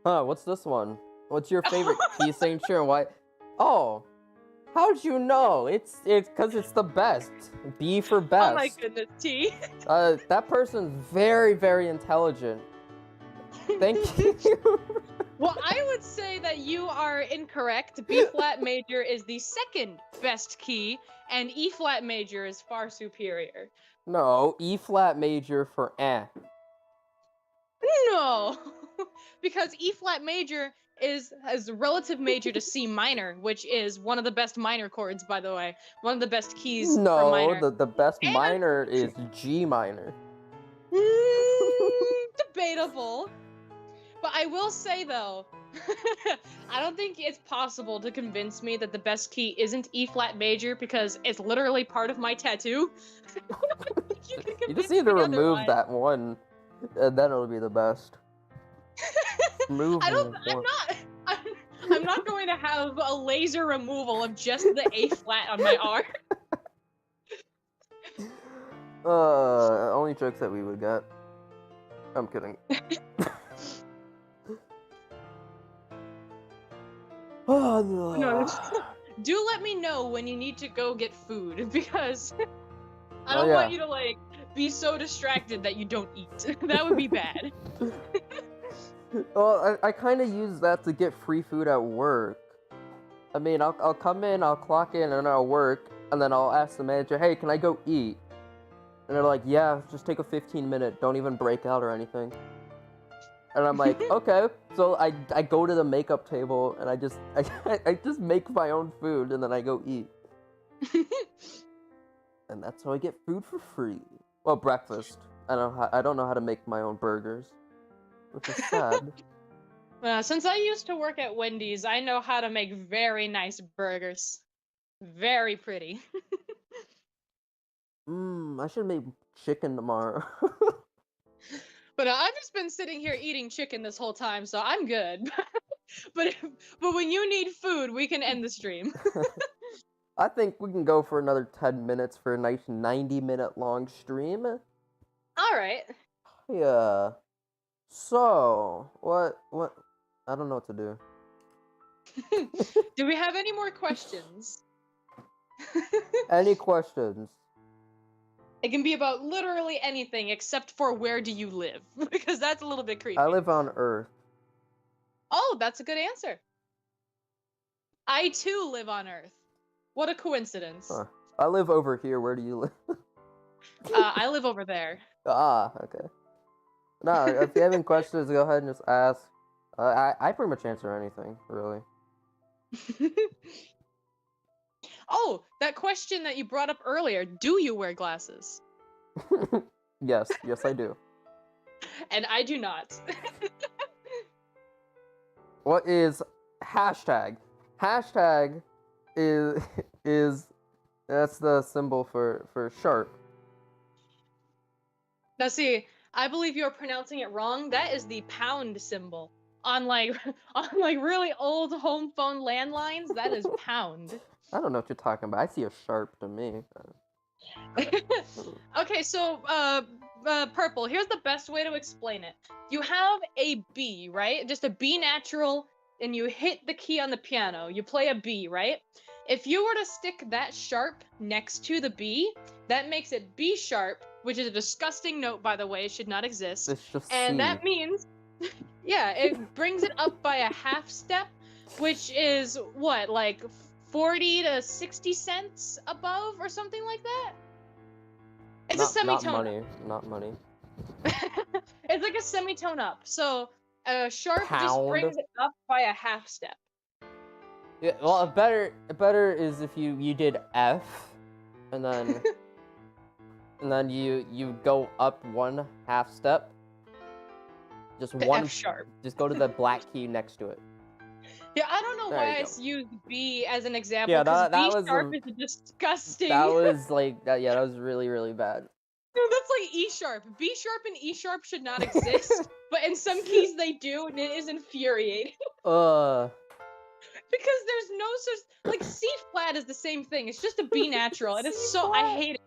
Huh, what's this one? What's your favorite key signature and why? Oh, how'd you know? It's because it's the best. B for best. Oh my goodness, T. That person's very, very intelligent. Thank you. Well, I would say that you are incorrect. B flat major is the second best key, and E flat major is far superior. No, E flat major for eh. No, because E flat major is relative major to C minor, which is one of the best minor chords, by the way. One of the best keys for minor. No, the best minor is G minor. Debatable. But I will say, though, I don't think it's possible to convince me that the best key isn't E flat major, because it's literally part of my tattoo. You just need to remove that one, and then it'll be the best. I'm not going to have a laser removal of just the A flat on my arm. Only jokes that we would get. I'm kidding. No, do let me know when you need to go get food, because I don't want you to like be so distracted that you don't eat. That would be bad. Well, I kind of use that to get free food at work. I mean, I'll come in, I'll clock in, and I'll work, and then I'll ask the manager, hey, can I go eat? And they're like, yeah, just take a 15-minute, don't even break out or anything. And I'm like, okay. So I go to the makeup table, and I just make my own food, and then I go eat. And that's how I get food for free. Well, breakfast. I don't know how to make my own burgers, which is sad. Since I used to work at Wendy's, I know how to make very nice burgers. Very pretty. I should make chicken tomorrow. But I've just been sitting here eating chicken this whole time, so I'm good. but when you need food, we can end the stream. I think we can go for another 10 minutes for a nice 90-minute long stream. All right. Yeah. So, what? I don't know what to do. Do we have any more questions? Any questions? It can be about literally anything except for where do you live, because that's a little bit creepy. I live on Earth. Oh, that's a good answer. I too live on Earth. What a coincidence. Huh. I live over here. Where do you live? I live over there. Ah, okay. No, if you have any questions, go ahead and just ask. I pretty much answer anything, really. Oh, that question that you brought up earlier. Do you wear glasses? Yes, I do. And I do not. What is hashtag? Hashtag is that's the symbol for sharp. Now see, I believe you're pronouncing it wrong. That is the pound symbol. On like really old home phone landlines, that is pound. I don't know what you're talking about. I see a sharp to me. Okay, so Purple, here's the best way to explain it. You have a B, right? Just a B natural, and you hit the key on the piano. You play a B, right? If you were to stick that sharp next to the B, that makes it B sharp, which is a disgusting note, by the way. It should not exist. It's just And C. that means, yeah, it brings it up by a half step, which is what, like 40 to 60 cents above or something like that? It's a semitone. Not money. It's like a semitone up. So sharp Pound. just brings it up by a half step. Yeah, well, better is if you did F, and then and then you go up one half step. Just The one F sharp. Just go to the black key next to it. Yeah, I don't know There why you I used B as an example. Yeah, because that B was sharp is disgusting. That was like that. Yeah, that was really bad. No, that's like E sharp. B sharp and E sharp should not exist, but in some keys they do, and it is infuriating. Because there's no such like C flat is the same thing. It's just a B natural, and it's so I hate it.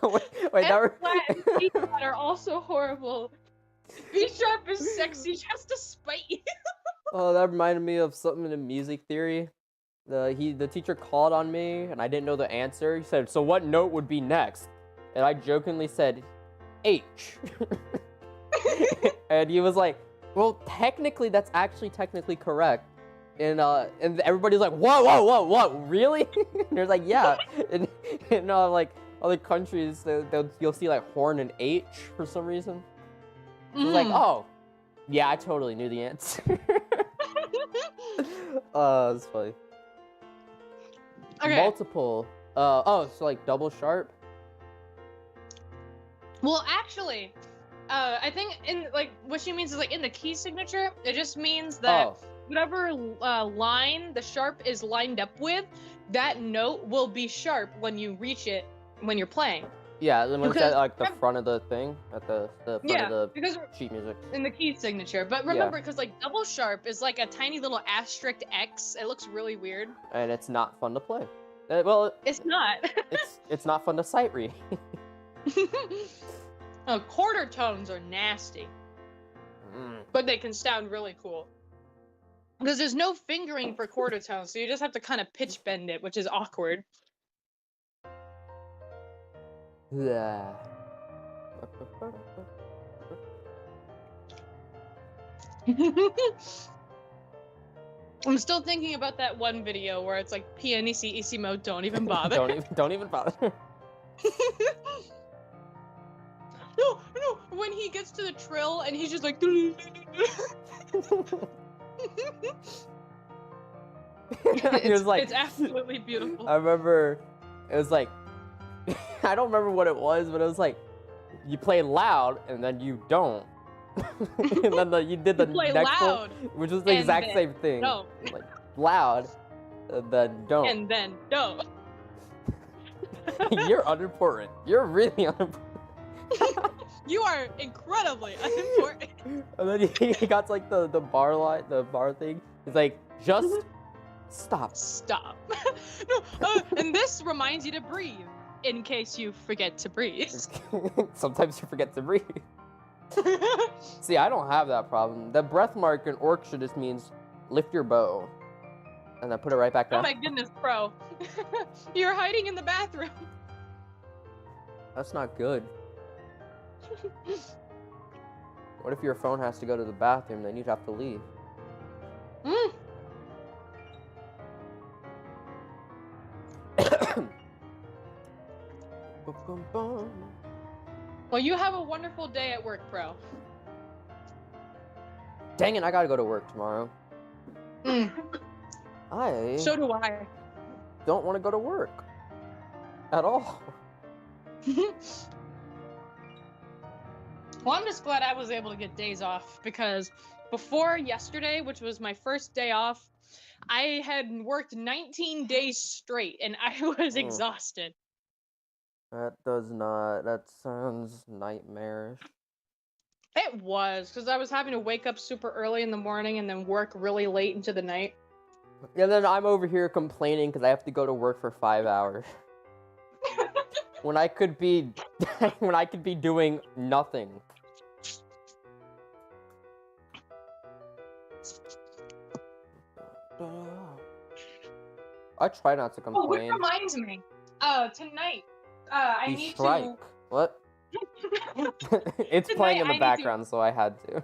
wait, F flat and C flat are also horrible. B sharp is sexy just to spite you. Oh, that reminded me of something in music theory. The teacher called on me, and I didn't know the answer. He said, "So what note would be next?" And I jokingly said, "H." And he was like, "Well, technically, that's actually technically correct." And everybody's like, "What? Really?" And they're like, "Yeah." And like other countries, you'll see like horn and H for some reason. It's like, oh, yeah, I totally knew the answer. It's funny. Okay. Multiple. So like double sharp. Well, actually, I think in like what she means is like in the key signature, it just means that whatever line the sharp is lined up with, that note will be sharp when you reach it when you're playing. Yeah, when it's at like the front of the thing, at the front of the because sheet music. In the key signature. But remember, because like double sharp is like a tiny little asterisk X. It looks really weird. And it's not fun to play. Well, it's not. it's not fun to sight read. Oh, quarter tones are nasty. But they can sound really cool. Because there's no fingering for quarter tones, so you just have to kind of pitch bend it, which is awkward. Yeah. I'm still thinking about that one video where it's like pianissimo, don't even bother. don't even bother. No, when he gets to the trill and he's just like it's absolutely beautiful. I remember it was like I don't remember what it was, but it was like you play loud and then you don't. And then you did the next loud, one, which was the exact same thing. No. Like loud, and then don't. And then don't. You're unimportant. You're really unimportant. You are incredibly unimportant. And then he got to, like the bar line, the bar thing. He's like, just stop. Stop. No, and this reminds you to breathe in case you forget to breathe. Sometimes you forget to breathe. See, I don't have that problem. The breath mark in Orc just means lift your bow. And then put it right back down. Oh my goodness, bro. You're hiding in the bathroom. That's not good. What if your phone has to go to the bathroom, then you'd have to leave? Well, you have a wonderful day at work, bro. Dang it, I gotta go to work tomorrow. So do I. Don't want to go to work. At all. Well, I'm just glad I was able to get days off because before yesterday, which was my first day off, I had worked 19 days straight and I was exhausted. That sounds nightmarish. It was, because I was having to wake up super early in the morning and then work really late into the night. And then I'm over here complaining because I have to go to work for 5 hours. when I could be doing nothing. I try not to complain. Oh, which reminds me. Tonight, I You need strike. to. What? It's Tonight, playing in I the need background, so I had to.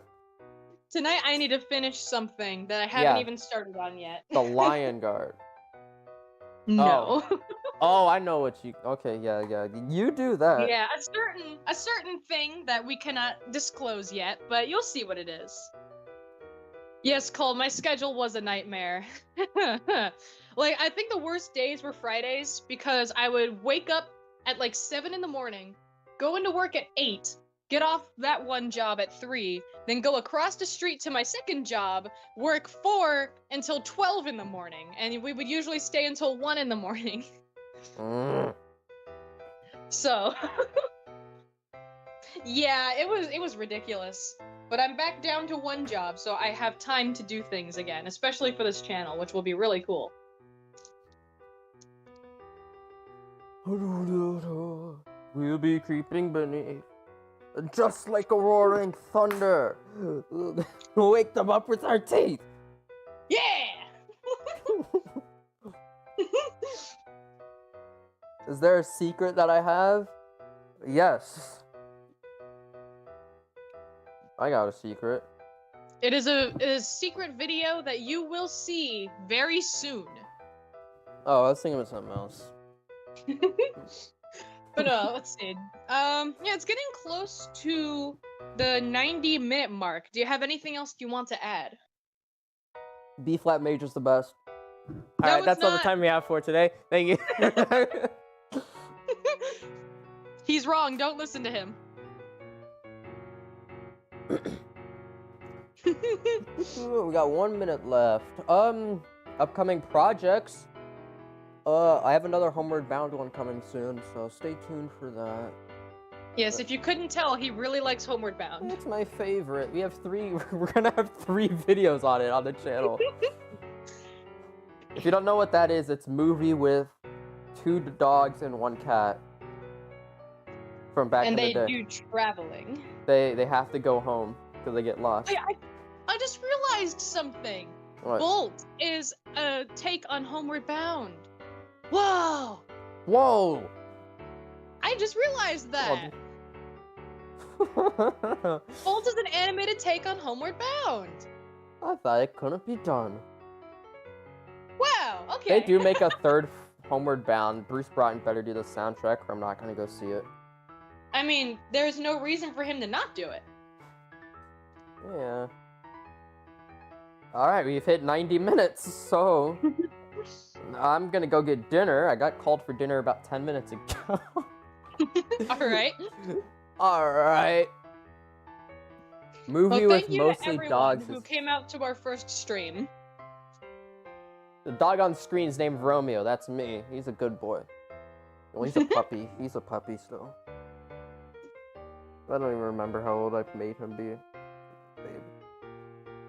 Tonight, I need to finish something that I haven't even started on yet. The Lion Guard. No. Oh, I know what you. Okay, yeah. You do that. Yeah, a certain thing that we cannot disclose yet, but you'll see what it is. Yes, Cole, my schedule was a nightmare. Like, I think the worst days were Fridays because I would wake up at like 7 in the morning, go into work at 8, get off that one job at 3, then go across the street to my second job, work 4 until 12 in the morning, and we would usually stay until 1 in the morning. So, yeah, it was ridiculous. But I'm back down to 1 job, so I have time to do things again, especially for this channel, which will be really cool. We'll be creeping beneath, just like a roaring thunder. We'll wake them up with our teeth. Yeah! Is there a secret that I have? Yes. I got a secret. It is a secret video that you will see very soon. Oh, I was thinking of something else. But let's see. Yeah, it's getting close to the 90-minute mark. Do you have anything else you want to add? B flat major's the best. No, Alright, that's all the not. time we have for today. Thank you. He's wrong. Don't listen to him. We got 1 minute left. Upcoming projects. I have another Homeward Bound one coming soon, so stay tuned for that. Yes, if you couldn't tell, he really likes Homeward Bound. It's my favorite. We have 3. We're gonna have 3 videos on it on the channel. If you don't know what that is, it's a movie with 2 dogs and 1 cat. From back in the day. And they do traveling. They have to go home because they get lost. Wait, I just realized something. What? Bolt is a take on Homeward Bound. Whoa! Whoa! I I just realized that. Bolt is an animated take on Homeward Bound. I thought it couldn't be done. Wow, okay. They do make a third Homeward Bound. Bruce Broughton better do the soundtrack or I'm not gonna go see it. I mean, there's no reason for him to not do it. Yeah. Alright, we've hit 90 minutes, so I'm gonna go get dinner. I got called for dinner about 10 minutes ago. Alright. Alright. Movie Well, with thank you mostly to everyone dogs. who came out to our first stream. The dog on screen is named Romeo. That's me. He's a good boy. Well, he's a puppy. He's a puppy still. I don't even remember how old I made him be. Babe.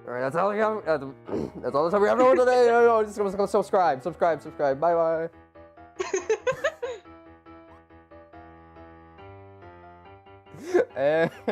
Alright, that's all we have. That's all the time we have for today. Just go subscribe. Bye bye.